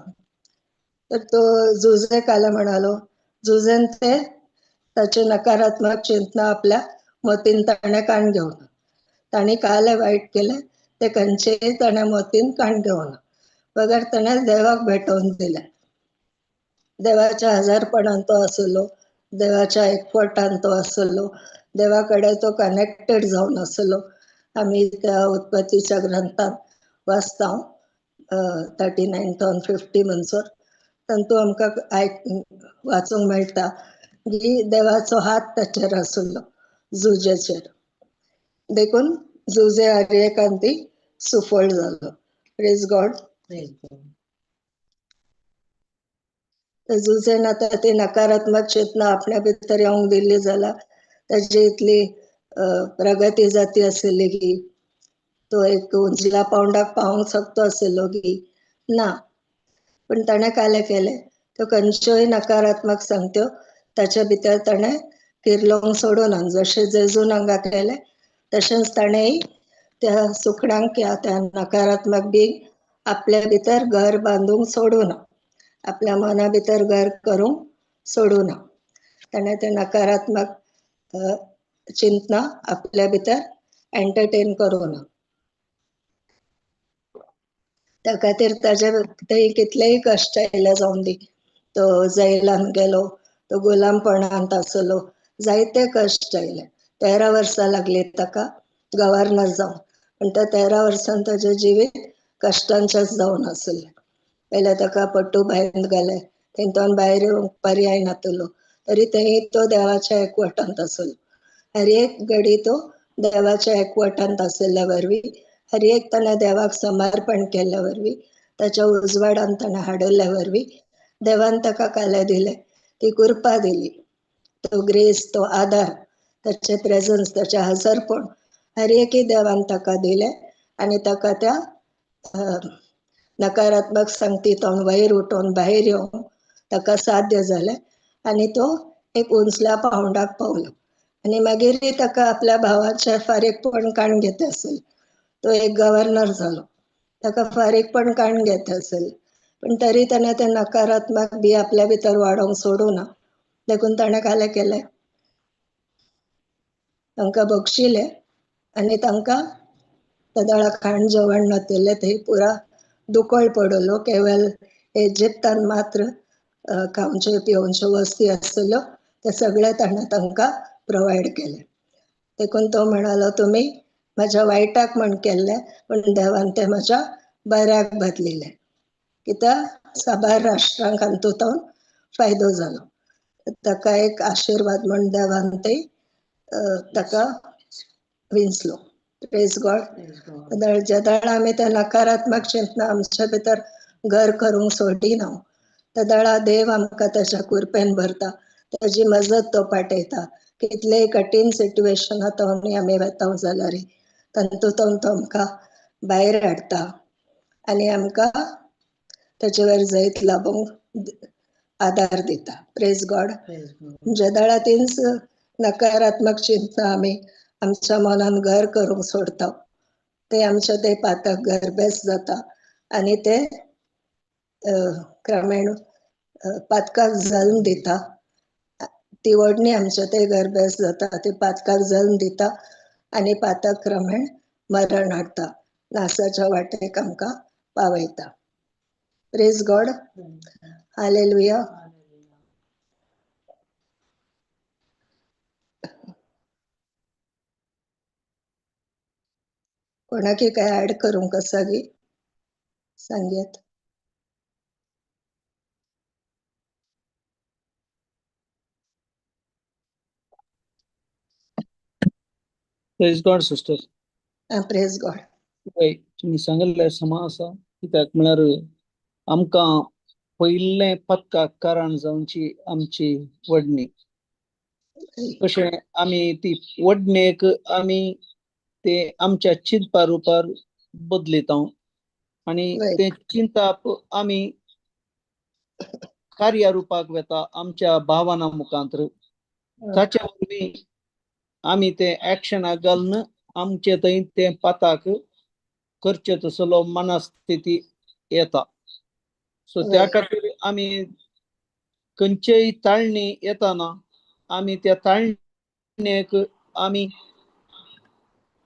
तर तो जुजे काले म्हणालो, जुजेन ते ताची नकारात्मक चिंतना आपल्या मोतीन ताणें काण घेवना. तांणी काले वायट केले ते खंयचेय ताणें मोतीन काण घेवना. बगर ताणें देवाक भेटोवन दिलें. देवाच्या हजारपणान तो आसलो, देवाच्या एकवटान तो आसलो, देवाकडे तो कनेक्टेड जावन आसलो. आम्ही त्या उत्पत्तीच्या ग्रंथात वाचता 39 ऑन 50 म्हणसर तातूंत आमकां वाचूंक मेळटा की देवाचो हात ताचेर आसलो जुजेचेर. देखून जुजे आर्यकांती सुफळ जालो. Praise God. जुजेन आतां ती नकारात्मक चेतना आपल्या भितर येवंक दिली जाल्यार ताची इतली प्रगती जाती आसली की तो एक उंचल्या पावंडाक पावंक शकतो आसलो की ना. पण ताणें काय केलें, त्यो खंयच्योय नकारात्मक संगत्यो ताच्या भितर ताणें किर्लोवंक सोडून ना. जशें जेजून हांगा केलें तशेंच ताणेंय त्या सुकणांक या त्या नकारात्मक बी आपल्या भितर घर बांदूंक सोडूं ना, आपल्या मना भितर घर करूंक सोडूं ना. ताणें ते नकारात्मक चिंतना आपल्या भितर एंटरटेन करूं ना. त्या खातीर ताजे थंय कितलेय कश्ट येयले जावं दी, तो जैलान गेलो, तो गुलामपणांत आसलो, जायते कश्ट येयले. 13 वर्सां लागली ताका गव्हर्नर जावन. पण त्या 13 वर्सान ताजें जिवीत कश्टांचेंच जावन आसलें. पयलें ताका पट्टू बांदून घाले, थंयच्यान भायर येवंक पर्याय नासलो, तरी थंय तो देवाच्या एकवटांत आसलो. हर एक घडी तो देवाच्या एकवटांत आसल्या वरवीं, हर एक ताणें देवाक समर्पण केल्या वरवीं, ताच्या उजवाडान ताणें हाडल्या वरवीं देवान ताका काय दिलें, ती कृपा दिली, तो ग्रेस, तो आदार, ताचे प्रेझन्स, ताचे हजरपण हर एकय देवान ताका दिलें. आनी ताका त्या नकारात्मक संगतींतून वयर उठोवन भायर येवंक ताका साध्य जालें आनी तो एक उंचल्या पावंडाक पावलो. आनी मागीर ताका आपल्या भावाचें फारीकपण काडून घेता आसलें. तो एक गव्हर्नर जालो, ताका फारीकपण काडून घेता आसलें. पण तरी ताणें तें नकारात्मक बी आपल्या भितर वाडोवंक सोडूं ना. देखून ताणें काय केलें, तांकां बक्षिलें आनी तांकां सदाळ खाण जेवण नातिल्लें. थंय पुरा दुकोळ पडलो. केवळ इजिप्तान मात्र खावचे पिवचे वस्ती आसल्यो ते सगळे ताणें तांकां प्रोवायड केले. देखून तो म्हणालो, तुमी म्हज्या वायटाक म्हण केल्लें, पण देवान तें म्हज्या बऱ्याक बदलिलें. कित्याक साबार राष्ट्रांक हातूंत फायदो जालो. ताका एक आशिर्वाद म्हण देवान ते ताका विंचलो. Praise God. जेदाळ आमी ते नकारात्मक चिंतना आमच्या भितर घर करूंक सोडिना, तेदाळा देव आमकां ताच्या कृपेन भरता, ताजी मजत तो पाटयता. कितलेय कठीण सिट्युएशनांतून आमी वता जाल्यार तातूंत तो आमकां भायर हाडटा आनी आमकां ताचे वयर जैत लाभूंक आदार दिता. Praise God. जेदाळा तीच नकारात्मक चिंतना आमी आमच्या मनान घर करूंक सोडता, ते आमचे ते पातक गरबेज जाता आनी ते क्रमेण पातकाक जल्म दिता. ती ओडणी आमचे ते गरबेज जाता, ती पातकाक जल्म दिता आनी पातक क्रमेण मरण हाडटा, नासाच्या वाटेक आमकां पावयता. Praise God. हालेलुया. कोणाकी काय ऍड करूंक आसा गी सांगयात. Praise God sister. Praise God. पळय तुमी सांगलें समा आसा. कित्याक म्हळ्यार आमकां पयिल्लें पथकाक कारण जावची आमची वडणी. कशें आमी ती वडणेक आमी ते आमच्या चिंतपा रुपार बदलिता आनी ते चिंताप आमी कार्या रुपाक वेता आमच्या भावना मुखांतर. ताच्या वरवीं आमी ते एक्शनाक घालून आमचे थंय ते पाताक करचे तसलो मनस्थिती येता. सो त्या खातीर आमी खंयचेय ताळणी येताना आमी त्या ताळणेक आमी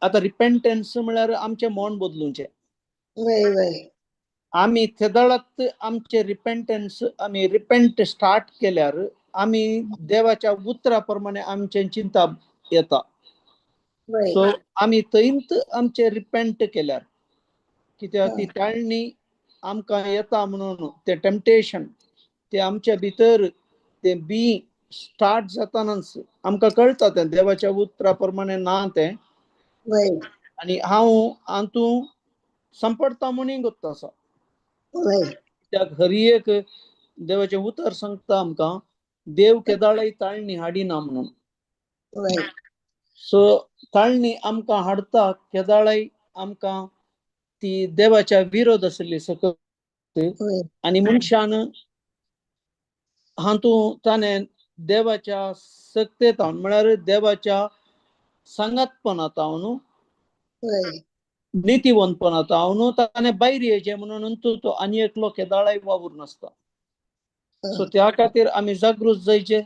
आतां रिपेंटन्स म्हळ्यार आमचें मन बदलूचें. आमी तेदाळात आमचे रिपेंटन्स आमी रिपेंट स्टार्ट केल्यार आम्ही देवाच्या उतराप्रमाणे आमची चिंता येता. वय सो आम्ही थंयच आमचे रिपेंट केल्यार कित्याक ती हं. ताळणी आमकां येता म्हणून ते टेम्पटेशन ते आमच्या भितर ते बी स्टार्ट जातानाच आमकां कळटा तें देवाच्या उतराप्रमाणे ना तें. वय आणि हांव हातूं संपडटा म्हणून गत्ता आसा. वय कित्याक हर एक देवाचे उतर सांगता आमकां देव केदाळाय ताळणी हाडिना म्हणून. वय सो ताळणी आमकां हाडता केदाळाय आमकां ती देवाच्या विरोध आसली सकत वय आणि मनशान हातूं ताणें देवाच्या सक्तेत म्हळ्यार देवाच्या सांगातपणांत न्हू वय नीतिवंतपणांत न्हू ताणें भायर येचें म्हणून तो आनी एकलो केदाळाय वावूर नासता. सो हं. त्या खातीर आमी जागृत जायचे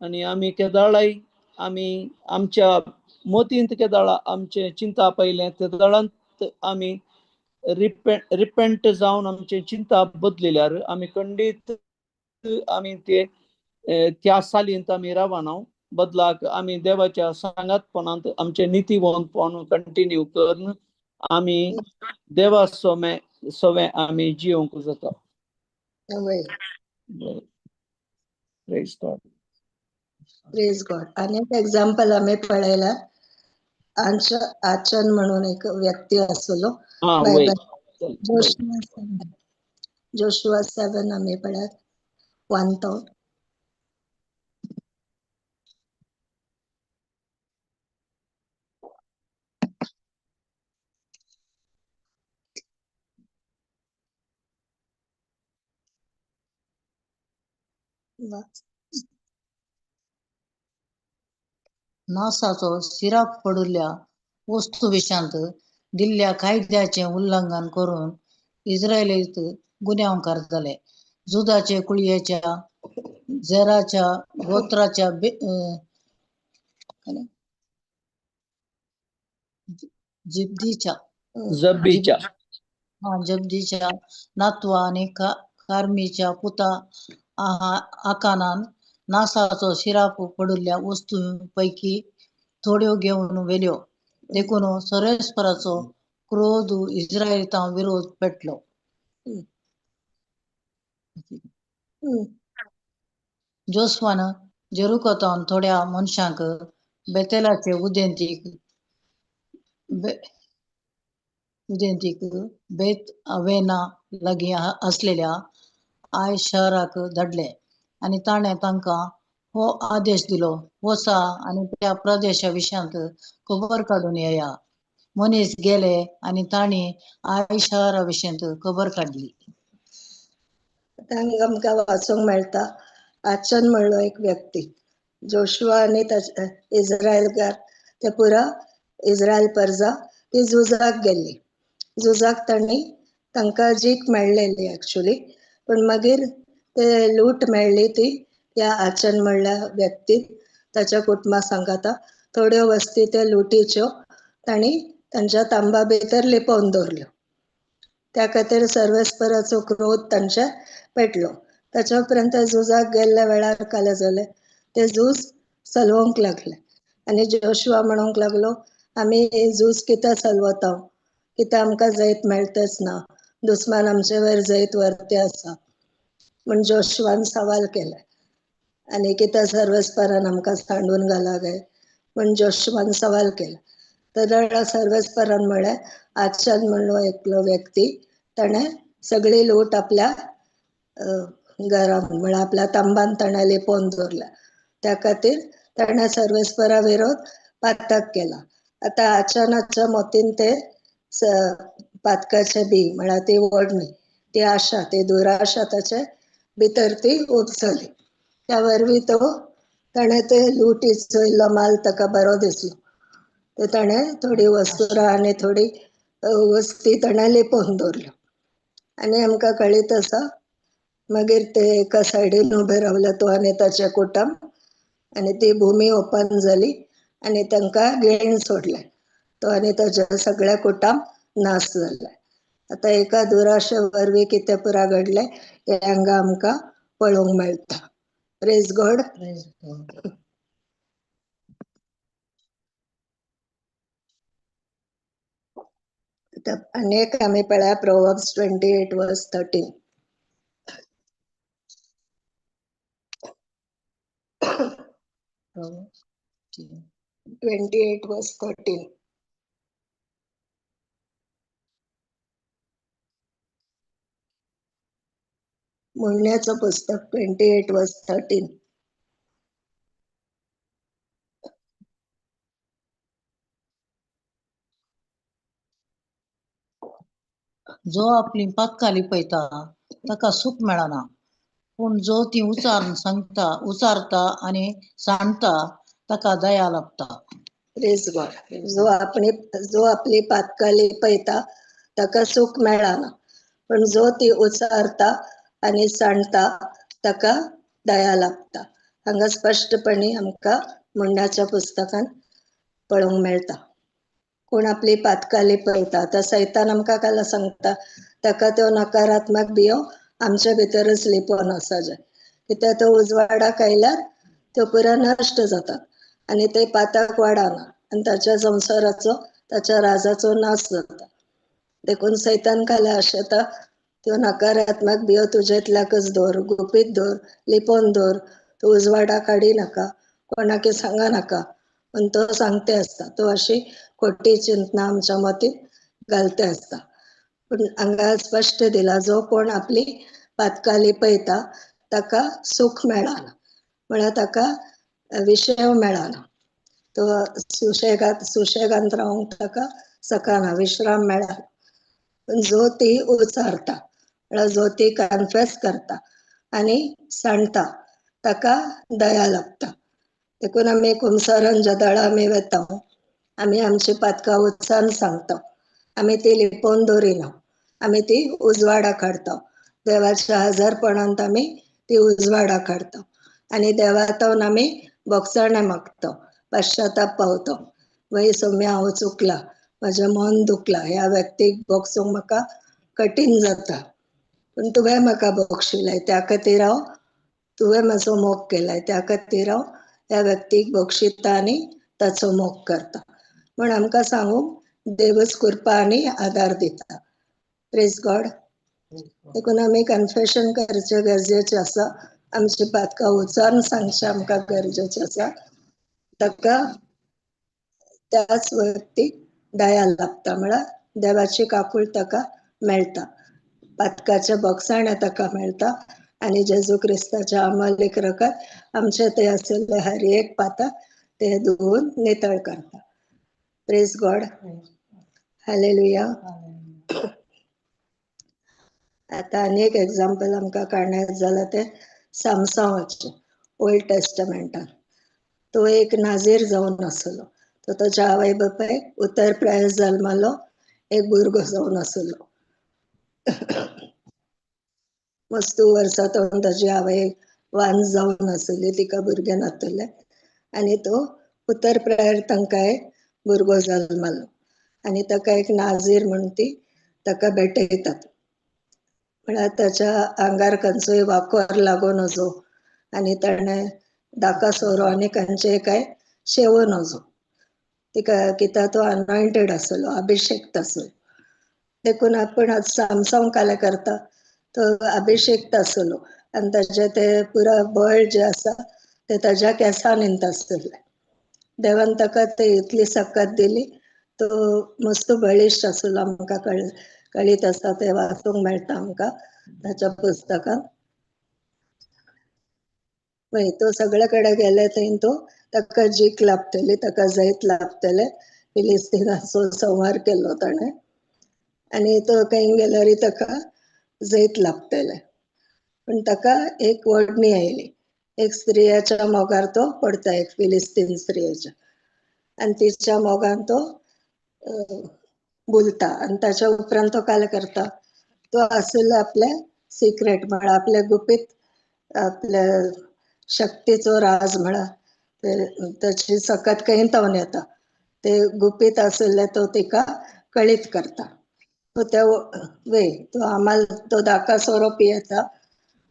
आणि आमी केदाळाय आमी आमच्या मोतींत केदाळा आमचे चिंता पयलें केदाळांत आमी रिपेंट जावन आमची चिंता बदलिल्यार आमी खंडीत आमी ते त्या सालींत आमी रावना. बदलाक आमी देवाच्या सांगातपणांत आमचे नितीवंतपण कंटिन्यू करून आमी देवा सोवे आमी जियोंक जाता. वय Praise God. Praise God. आणि एक एक्झाम्पल आम्ही पळयला आचन म्हणून एक व्यक्ती आसलो हा वय बायबल जोशुआ 7 आम्ही पळयात 1 to नासाचो शिराक पडुल्ल्या वस्तू विशांत दिल्ल्या कायद्याचे उल्लंघन करून इस्रायलीत गुन्यांवकार झाले. जुदाचे कुळयेच्या झेराच्या गोत्राच्या जिब्दीच्या जब्बीच्या जब्दीच्या नातवा आणि कार्मीच्या पुता आकानान नासाचो शिराप पडुल्ल्या वस्तूंपैकी थोड्यो घेवन वेल्यो. देखून सर्वेस्पराचो क्रोध इस्रायलितां विरोध पेटलो. जोसवान जेरुकोतान थोड्या मनशांक बेतेलाचे उदेंतीक बेत अवेना लागी असलेल्या आय शहराक धाडले आणि ताणें तांकां हो आदेश दिलो, वचा आणि त्या प्रदेशा विशांत खबर काडून येया. मनीस गेले आणि तांणी आय शहरा विशयंत खबर काडली. हांगा आमकां वाचूंक मेळटा आचन म्हणलो एक व्यक्ती जोशुआ आनी इस्रायलकार ते पुरा इस्रायल परजा ती झुजाक गेल्ली. झुजाक तांकां जीख मेळ्ळेली एक्चुअली, पण मागीर ते लूट मेळ्ळी ती ह्या आचन म्हणल्या व्यक्तीक ताच्या कुटुंबा सांगाता थोड्यो वस्ती ते लुटीच्यो तांणी तांच्या तांबा भितर लिपोवन दवरल्यो. त्या खातीर सर्वेस्पराचो क्रोध तांचे पेटलो. ताच्या उपरांत झुजाक गेल्ल्या वेळार काले जाले ते झूज चलोवंक लागले आनी जोशुआ म्हणूंक लागलो आमी हे झूज कित्याक चलवता, कित्याक आमकां जैत मेळटेच ना, दुस्मान आमचे वयर जैत व्हरते आसा म्हूण जोशुआन सवाल केले. आनी कित्याक सर्वेस्परान आमकां सांडून घाला गे म्हूण जोशुआन सवाल केलो. तर सर्वेस्परान म्हळें आचन म्हणलो एकलो व्यक्ती ताणें सगळी लूट आपल्या घरान म्हळ्यार आपल्या तांबान ताणें लिपोवन दवरल्या. त्या खातीर ताणें सर्वेस्परा विरोध पातक केला. आतां आचनाच्या मोतीन ते पातकाचे बी म्हळ्यार ती ओडणी ती आशा ती दुराशा ताचे भितर ती उपसली. त्या वरवीं ताणें ते लुटीचो इल्लो माल ताका बरो दिसलो ते ताणें थोडी वस्तुरां आनी थोडी वस्ती ताणें लिपोवन दवरल्यो. आनी आमकां कळीत आसा मागीर ते एका सायडीन उबे रावले तो आनी ताचे कुटुंब आनी ती भुमी ओपन जाली आनी तांकां गिळून सोडलें. तो आनी ताचे सगळे कुटुंब नास जाले. आतां एका दुराशे वरवीं कितें पुरा घडलें हें हांगा आमकां पळोवंक मेळटा. Praise God. अनेक आम्ही पळया प्रोवर्ब्स 28 वर्स 13. Proverbs 28 वर्स 13. म्हणण्याचं पुस्तक 28 वर्स 13. जो आपली पातकाली पळयता ताका सुख मेळना, पूण जो ती उचारता आणि सांडता ताका दया लागता. Praise God. जो आपली पातकाली पळयता ताका सुख मेळना, पण जो ती उचारता आणि सांडता ताका दया लागता. हांगा स्पष्टपणे आमका म्हणण्याच्या पुस्तकान पळोवंक मेळता. कोण आपली पातकाली पळयता तर सैतान आमका काला सांगता ताका त्यो नकारात्मक बियो आमच्या भितरच लिपोवन आसा जाय, कित्याक तो उजवाडाक आयल्यार त्यो पुरा नश्ट जातात आणि ते पाताक वाडना आणि ताच्या संसाराचो ताच्या राजाचो नाश जाता. देखून सैतान काला आशेता त्यो नकारात्मक बियो तुजेतल्याकच दवर, गुपीत दवर, लिपोवन दवर. तू उजवाडाक काडी नाका, कोणाक सांगा नाका, पण तो सांगते असता. तो अशी खोटी चिंतना आमच्या मतीत घालते असता. पण हांगा स्पष्ट दिला जो कोण आपली पातकाली पळयता ताका सुख मेळना, म्हळ्यार ताका विषय मेळना. तो सुशेगांत रावंक ताका सकना, विश्राम मेळना. पण जो ती उचारता म्हळ्यार जो ती कन्फेस करता आणि सांडता ताका दया लागता. देखून आमी कुमसारान जदाळा आमी वेता, आमी आमची पातकां उच्चारून सांगता, आमी ती लिपोवन दवरिना, आमी ती उजवाडाक हाडटा. देवाच्या हजरपणांत आमी ती उजवाडाक हाडटा आणि देवातावन आमी बोगसणे मागता, पश्चाताप पावता. वय सौम्या हांव चुकला, म्हजें मन दुखला, ह्या व्यक्तीक बोगसूंक म्हाका कठीण जाता, पण तुवें म्हाका बोगशिल्लें त्या खातीर हांव, तुवें म्हजो मोग केलाय त्या खातीर हांव त्या व्यक्तीक बोगशिता आनी ताचो मोग करता. म्हण आमकां सांगूंक देवच कृपा आनी आदार दिता. Praise God. देखून आमी कन्फेशन करचें गरजेचें आसा. आमची पातकां उचारून सांगचें आमकां गरजेचें आसा. ताका त्याच व्यक्तीक दया लागता, म्हळ्यार देवाची काकूळ ताका मेळटा, पातकाचे बोगसाणे ताका मेळटा आणि जेजू क्रिस्ताच्या अमोलीक रगत आमचे ते आशिल्ले हर एक पातक ते धुवून नितळ करता. Praise God. हालेलुया. आता अनेक एक्झाम्पल आमकां काडण्यात जाल्यार ते सामसावाचे ओल्ड टेस्टमेंटान. तो एक नाझीर जावन आसलो. तो ताच्या आवय बापायक उत्तर प्रदेश जल्मालो एक भुरगो जावन आसलो. मस्तू वर्सां ताची आवय वांज जावन आसली, तिका भुरगें नातलें आनी तो उत्तर प्रदेश तांकां एक भुरगो जल्मालो आनी ताका एक नाझीर म्हण ती ताका भेटयतात. म्हळ्यार ताच्या आंगार खंयचोय वाकोर लागो नजो आनी ताणें दाका सोरो आनी खंयचेय काय शेवो नजो. तिका कित्याक तो अनॉयंटेड आसलो, अभिषेक्त आसलो. देखून आपण आज सामसाम काले करता तो अभिषेक्त आसलो आनी ताचे ते पुरा बळ जे आसा ते ताच्या केंसांत आसतले. देवान ताका ते इतली सकत दिली, तो मस्त बळिश्ट आसलो. आमकां कळीत आसा ते वाचूंक मेळटा आमकां ताच्या पुस्तकान. वय तो सगळे कडेन गेले थंय तो ताका जीक लाभतली, ताका जैत लाभतले. फिलिस्तिनाचो संहार केलो ताणें आनी तो खंय गेल्यार ताका जैत लाभतले. पण ताका एक वडणी आयली, एक स्त्रियाच्या मोगार तो पडता, एक फिलिस्तीन स्त्रियेच्या, आनी तिच्या मोगान तो बोलता. आनी ताच्या उपरांत तो काय करता, तो आसले आपले सिक्रेट म्हळ्यार आपले गुपीत, आपल्या शक्तीचो राज म्हळ्यार ताची सकत खंय तावन येता ते गुपीत आसले तो तिका कळीत करता. तो त्या वे तो दाका सोरो पियेता,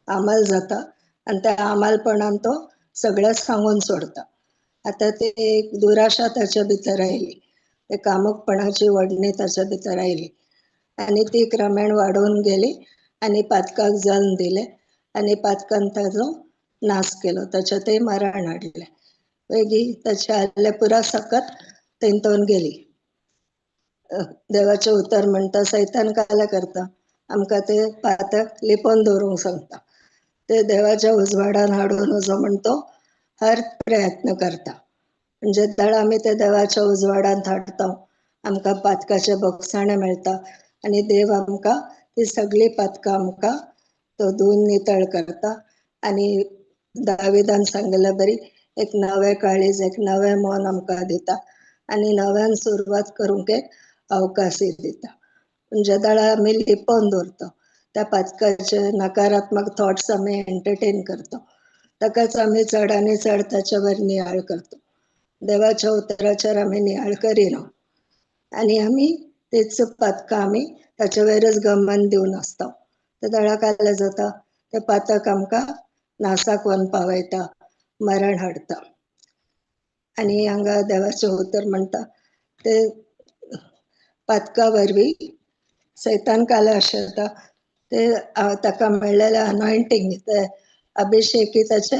आमाल जाता आणि त्या अमालपणान तो सगळं सांगून सोडता. आता ते एक दुराशा त्याच्या भितर आयली, ते कामुकपणाची वडणी त्याच्या भितर आयली आणि ती क्रमेण वाढून गेली आणि पातकाक जल्म दिले आणि पातकान ताजो नाश केलो, त्याच्या ते मरण हाडले. वेगी त्याच्या आदले पुरा सकत तेंतोन गेली. देवाचे उतर म्हणता सैतान काय करता, आमकां ते पातक लिपोवन दवरूंक सांगता. ते देवाच्या उजवाडान हाडून असो म्हणतो हर प्रयत्न करता. म्हणजे दळ आमी ते देवाच्या उजवाडांत हाडटा, आमकां पातकाचे बगसाणे मेळटा आणि देव आमकां ती सगळी पातकां आमकां तो धुवन नितळ करता. आणि दाविदान सांगले बरी, एक नवे काळीज, एक नवे मन आमकां दिता आणि नव्यान सुरवात करूंक एक अवकाशय दिता. म्हणजे दळ आमी लिपोवन दवरता, त्या पातकाचे नकारात्मक थॉट्स आमी एंटरटेन करता, ताकाच आमी चड आनी चड ताचे वयर नियाळ करता. देवाच्या उतराचेर आमी नियाळ करिना आणि आमी तेच पातकां आमी ताचे वयरच गमन दिवन आसता. ते दळा काय जाता, ते पातक आमकां नासाक व्हरून पावयता, मरण हाडता. आणि हांगा देवाचे उतर म्हणटा ते पातका वरवीं सैतान काल अशें जाता, ते ताका मेळलेले अनॉयंटींग, ते अभिषेकी ताचे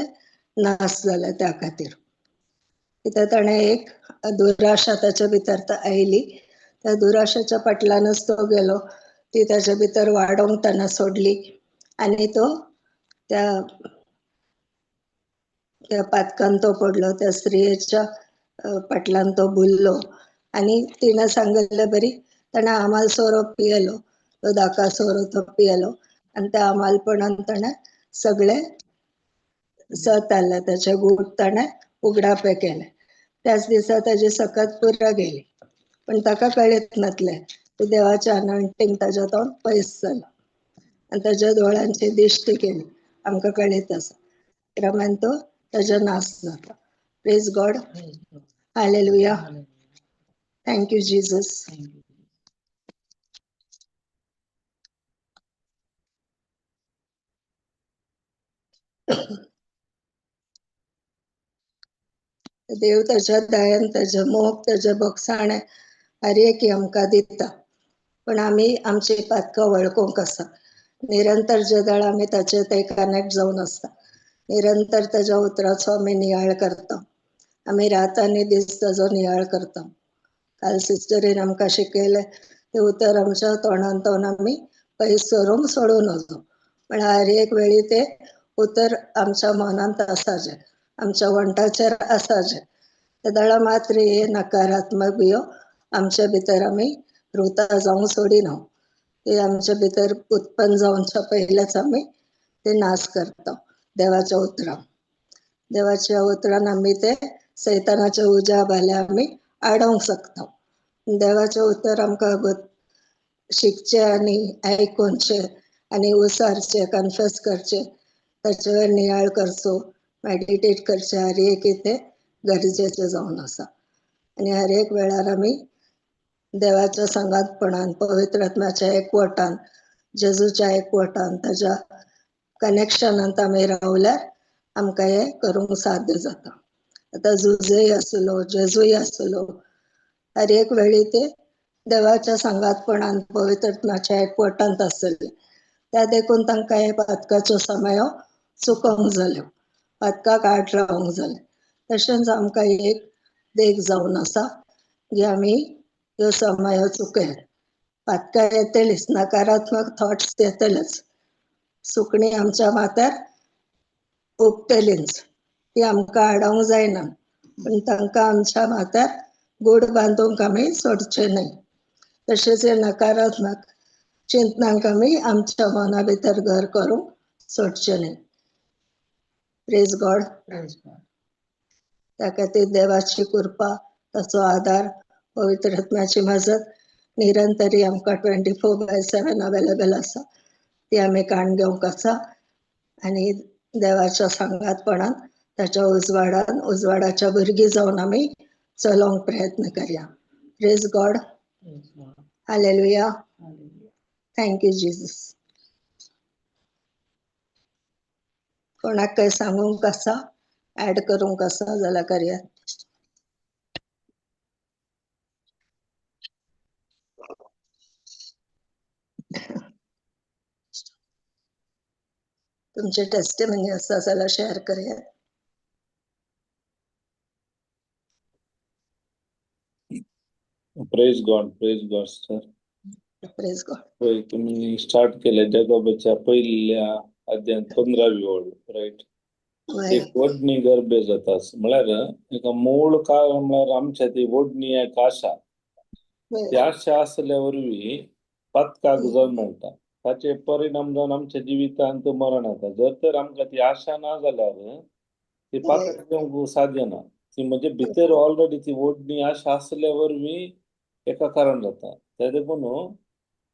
नाश जाले त्या खातीर. कित्याक ताणें एक दुराशा ताच्या भितर आयली, त्या दुराशेच्या फाटल्यानच तो गेलो, ती ताच्या भितर वाडोवंक ताणें सोडली आणि तो त्या पातकान तो पडलो, त्या स्त्रियेच्या फाटल्यान तो भुललो आणि तिणें सांगले बरी, ताणें आमाल सोरो पियेलो, तो दाका सोरो तो पियेलो आणि त्या आमालपणान ताणें सगळे सत आले, त्याचे गूट ताणें उगडापे केले. त्याच दिसा ताजी सकत पुरा गेली, पण ताका कळीत नासलें की देवाचें अनॉयंटींग ताच्या तोंड पयस जालां आणि ताच्या दोळ्यांची दिश्टी केली. आमकां कळीत आसा क्रमान तो ताजो नाश जाता. Praise God, hallelujah, thank you Jesus. देव ताच्या दयान ताजे मोग ताजे बगसाणे हर एक आमकां दिता, पण आमी आमची पातकां वळखूंक आसा. निरंतर जे दळ आमी ताचे ते कनेक्ट जावन आसता, निरंतर ताच्या उतराचो आमी नियाळ करता, आमी रात आनी दीस ताजो नियाळ करता. काल सिस्टरीन आमकां शिकयलें ते उतर आमच्या तोंडान तोंड आमी पयस सरूंक सोडूं नजो, पण हर एक वेळी ते उतर आमच्या मनांत आसाचे, आमच्या वंटाचेर आसाचे. ते दळा मात्र हे नकारात्मक बियो आमच्या भितर आमी रुता जावंक सोडिना, ते आमच्या भितर उत्पन्न जावच्या पयलेच आमी ते नाश करता. देवाच्या उतरान, देवाच्या उतरान आमी ते सैतानाच्या उज्या भाले आमी आडोवंक शकता. देवाचे उतर आमकां शिकचे आणि आयकूनचे आणि उसारचे, कन्फेस करचे, ताचे वयर नियाळ करचो, मेडिटेट करचे, हर एक ते गरजेचे जावन आसा. आणि हर एक वेळार आमी देवाच्या संगातपणान, पवित्र आत्म्याच्या एकवटान, जेजूच्या एकवटान, ताच्या कनेक्शनांत आमी रावल्यार आमकां हे करूंक साध्य जाता. आतां जुजय आसलो, जेजूय आसलो, हर एक वेळी ते देवाच्या संगातपणान, पवित्र आत्म्याच्या एकवटांत आसले. त्या देखून तांकां हे पातकाच्यो समयो चुकोंक जाल्यो, पातकाक आड रावंक जालें. तशेंच आमकां एक देख जावन आसा की आमी ह्यो समयो चुकय, पातकां येतलीच, नकारात्मक थॉट्स येतलेच, सुकणी आमच्या माथ्यार उगतलीच, ती आमकां आडोवंक जायना, पण तांकां आमच्या माथ्यार गूड बांदूंक आमी सोडचे न्हय. तशेंच हे नकारात्मक चिंतनांक आमी आमच्या मना भितर घर करूंक सोडचे न्हय. Praise God. त्या खातीर देवाची कृपा, ताचो आदार, पवित्र आत्म्याची मजत निरंतरी आमकां 24/7 अवेलेबल आसा, ती आमी काण घेवंक आसा आणि देवाच्या संगातपणान, ताच्या उजवाडान, उजवाडाच्या भुरगीं जावन आमी चलोंक प्रयत्न करया. Praise God, hallelujah, thank you Jesus. कोणाक काही सांगूंक आसा ऍड करूंक आसा जाल्यार करया. तुमचे टेस्टिमनी आसा जाल्यार शेअर करया. Praise God sir. Praise God. होय, तुम्ही स्टार्ट केलं जगाबाच्या पहिल्या अध्यायात 15वी ओळ, राईट. एक ओढणी गरबे जातास म्हळ्यार एका मूळ काळ म्हळ्यार आमच्या ती ओढणी एक आशा. ती आशा असल्या वरवी पत्काक जण मेळटा. ताचे परिणाम जावन आमच्या जिवितांत मरण येता. जर तर आमकां ती आशा ना जाल्यार ती पत्काक घेवंक साध्य ना. ती म्हणजे भितर ऑलरेडी ती ओढणी आशा असल्या वरवी एका कारण जाता. ते देखून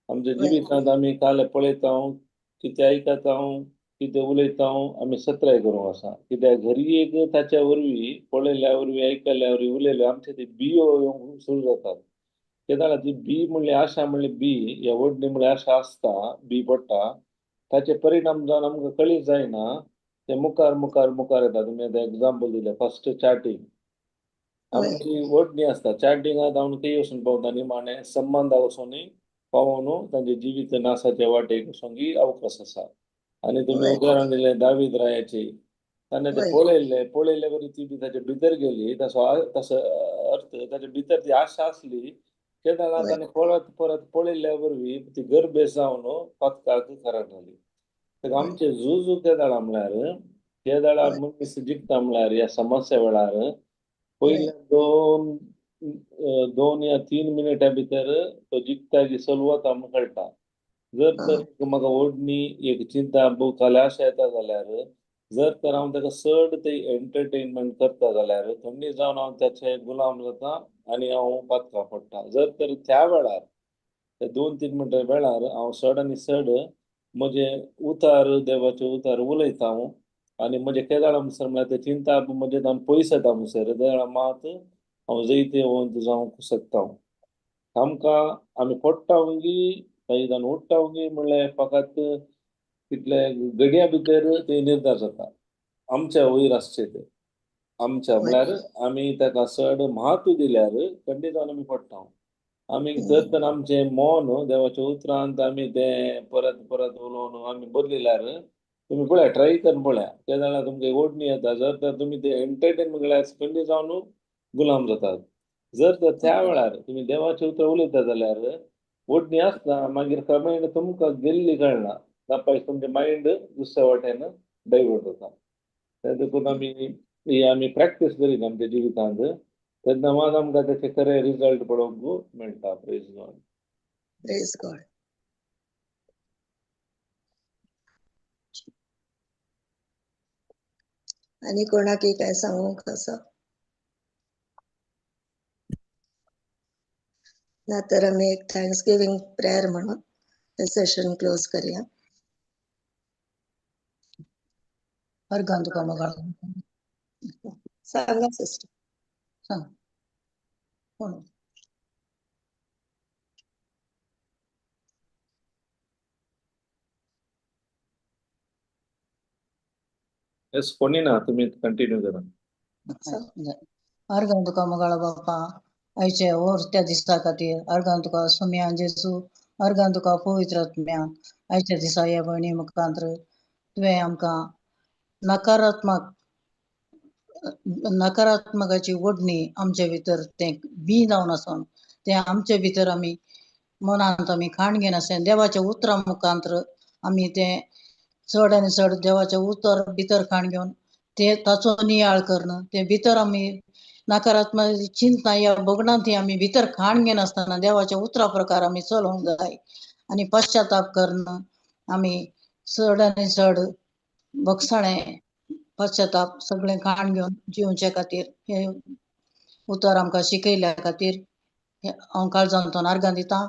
आमच्या जिवितांत आमी काल पळयता, कितें आयकता, कितें उलयता, आमी सत्राय करूंक आसा. कित्याक घरी एक ताच्या वरवी पळयल्या वरवी आयकल्या वरवी उलयल्या आमचे ती बियो येवंक सुरू जातात. ते जाल्यार ती बी म्हणली आशा म्हणली बी, ह्या ओढणी म्हणली आशा आसता, बी पडटा. ताचे परिणाम जावन आमकां कळीत जायना ते मुखार मुखार मुखार येता. तुमी आतां एग्जाम्पल दिलें, फर्स्ट चॅटिंग. आमची ओढणी आसता चॅटिंगांत हांव खंय वचून पावता निमाणे संबंधां वचून पावून तांचे जिवीत नासाच्या वाटेक वचूंक अवकाश आसा. आनी तुमी उदाहरण दिलें दावीद रायाची. ताणें ते पळयले वरी ती बी ताचे भितर गेली. तसो अर्थ ताचे भितर ती आशा आसली. ते जाणां ताणें परत परत पळयल्या वरवी ती गरबेस जावन पत्काक कारण जाली. तर आमचे झूज त्या दाळा म्हळ्यार त्या दाळार मनीस जिखता म्हळ्यार ह्या समस्या वेळार पयल्या 2 या 3 मिनिटां भितर तो जिखता की चलवत आमकां कळटा. जर तर म्हाका ओढणी एक चिंता भोवताली आशा येता जाल्यार जर तर हांव ताका चड ते एंटरटेनमेंट करता जाल्यार थंडी जावन हांव त्याचे गुलाम जाता आनी हांव पत्का पडटा. जर तर त्या वेळार ते 2-3 मिनटां वेळार हांव चड आनी चड म्हजे उतार देवाचे उतार उलयता आनी म्हजे केदाळ म्हणसर म्हळ्यार ते चिंता म्हणजे हांव पयस येता म्हणसर देवाळा मात हांव जैते जावंक शकता. आमकां आमी पडटा उंगी काही जाण उठटा उंगी म्हणल्यार फकत तितले घडयां भितर ते निर्धार जाता आमच्या वयर आसचे ते. आमच्या म्हळ्यार आमी ताका चड म्हत्व दिल्यार खंडीत जावन आमी पडटा. आमी जर तर आमचें मन देवाच्या उतरांत आमी ते परत परत उलोवन आमी बदलिल्यार तुम्ही पळया ट्राय करून पळया त्या जाल्यार तुमकां ओढणी येता. जर तर तुमी ते एंटरटेनमेंट म्हळ्यार खंडीत जावन गुलाम जातात. जर तर त्या वेळार तुमी देवाचे उतर उलयता जाल्यार ओढणी आसता मागीर क्रमेण तुमकां गेल्ली कळना. दापायस तुमचें मायंड दुसऱ्या वाटेन डायवर्ट जाता. ते देखून आमी प्रॅक्टीस करीत आमच्या जिवितांत तेन्ना मात आमकां तेचे खरे रिजल्ट पळोवंक मेळटा. Praise God. Praise God. आणि कोणाकय काय सांगूंक आसा ना तर आमी एक थँक्स गिविंग प्रेयर म्हणून हे सेशन क्लोज करूया. अर्घान तुका मगाळ सांगा सिस्टर. सांग कोण येस कोणी ना तुम्ही कंटिन्यू करा. अर्घान तुका मगाळ बापा आयचे और त्या दिसा खातीर अर्घान तुका सुम्या जेजू अर्घान तुका पवित्र आत्म्या आयच्या दिसा ह्या भयणी मुखांतर तुवें आमकां नकारात्मकाची ओढणी आमच्या भितर ते बी जावन आसून ते आमच्या भितर आमी मनांत आमी खाण घेवन आसा देवाच्या उतरां मुखांतर आमी ते चड आनी चड देवाचे उतर भितर खाण घेवन ते ताचो नियाळ करणं ते भितर आमी नकारात्मक चिंता या भोगणांत आमी भितर खाण घेवन आसतना देवाच्या उतरा प्रकार आमी चलोवंक जाय आनी पश्चाताप करणं आमी चड आनी चड बगसाणें पश्चाताप सगळें खाण घेवन जिवचे खातीर हे उतर आमकां शिकयल्या खातीर हांव काळजांतून अर्घां दितां.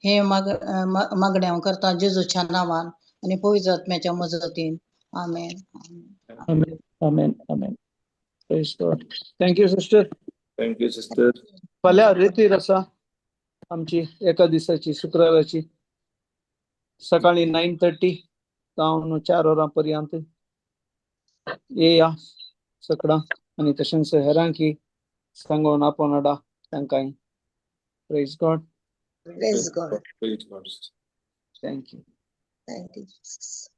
हे मागणें हांव करतां जेजूच्या नांवान आनी पवित्र आत्म्याच्या मजतीन. Amen. Amen amen amen. Praise God. Thank you sister. Thank you sister. फाल्यां रेतीर आसा आमची एका दिसाची शुक्राराची सकाळी 9:30 जावन 4 वरां पर्यंत येया सकडा आणि तशेंच हेरांकी सांगून आपोनाडा तांकां praise God Praise God. Praise God. Thank you Thank you, Jesus.